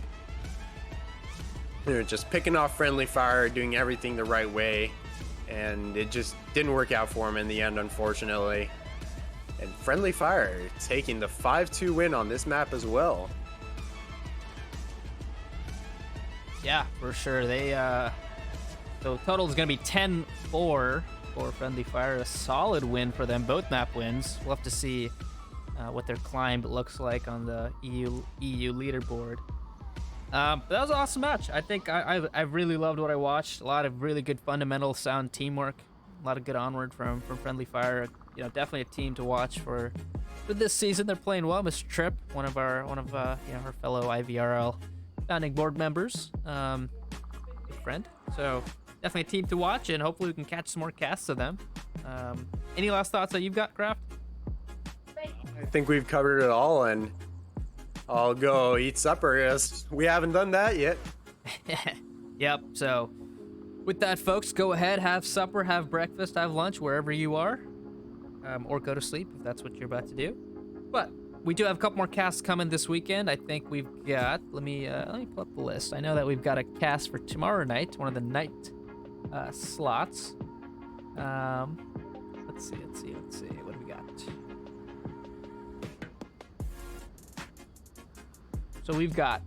They were just picking off friendly fire, doing everything the right way, and it just didn't work out for him in the end, unfortunately. And friendly fire taking the 5-2 win on this map as well. Yeah, for sure. They so total is gonna be 10-4 for friendly fire. A solid win for them. Both map wins. We'll have to see what their climb looks like on the EU leaderboard. But that was an awesome match. I think I really loved what I watched. A lot of really good fundamental sound teamwork. A lot of good Onward from friendly fire. You know, definitely a team to watch for this season. They're playing well. Mr. Tripp, one of our fellow IVRL founding board members, good friend. So definitely a team to watch, and hopefully we can catch some more casts of them. Any last thoughts that you've got, Kraft? I think we've covered it all, and I'll go eat supper. Yes, we haven't done that yet. Yep. So with that, folks, go ahead, have supper, have breakfast, have lunch, wherever you are, or go to sleep if that's what you're about to do. But we do have a couple more casts coming this weekend. I think we've got, let me pull up the list. I know that we've got a cast for tomorrow night, one of the night slots. Let's see. What do we got? So we've got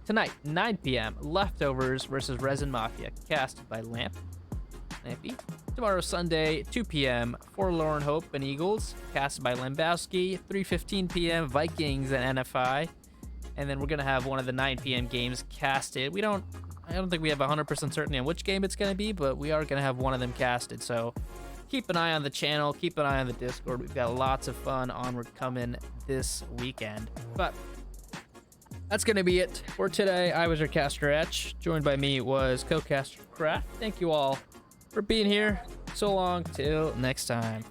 tonight, 9 p.m., Leftovers versus Resin Mafia, casted by Lampy. Tomorrow, Sunday, 2 p.m., Forlorn Hope and Eagles, casted by Lembowski. 3:15 p.m., Vikings and NFI. And then we're going to have one of the 9 p.m. games casted. I don't think we have 100% certainty on which game it's going to be, but we are going to have one of them casted. So keep an eye on the channel, keep an eye on the Discord. We've got lots of fun Onward coming this weekend. But that's going to be it for today. I was your caster Etch. Joined by me was co-caster Kraft. Thank you all for being here. So long till next time.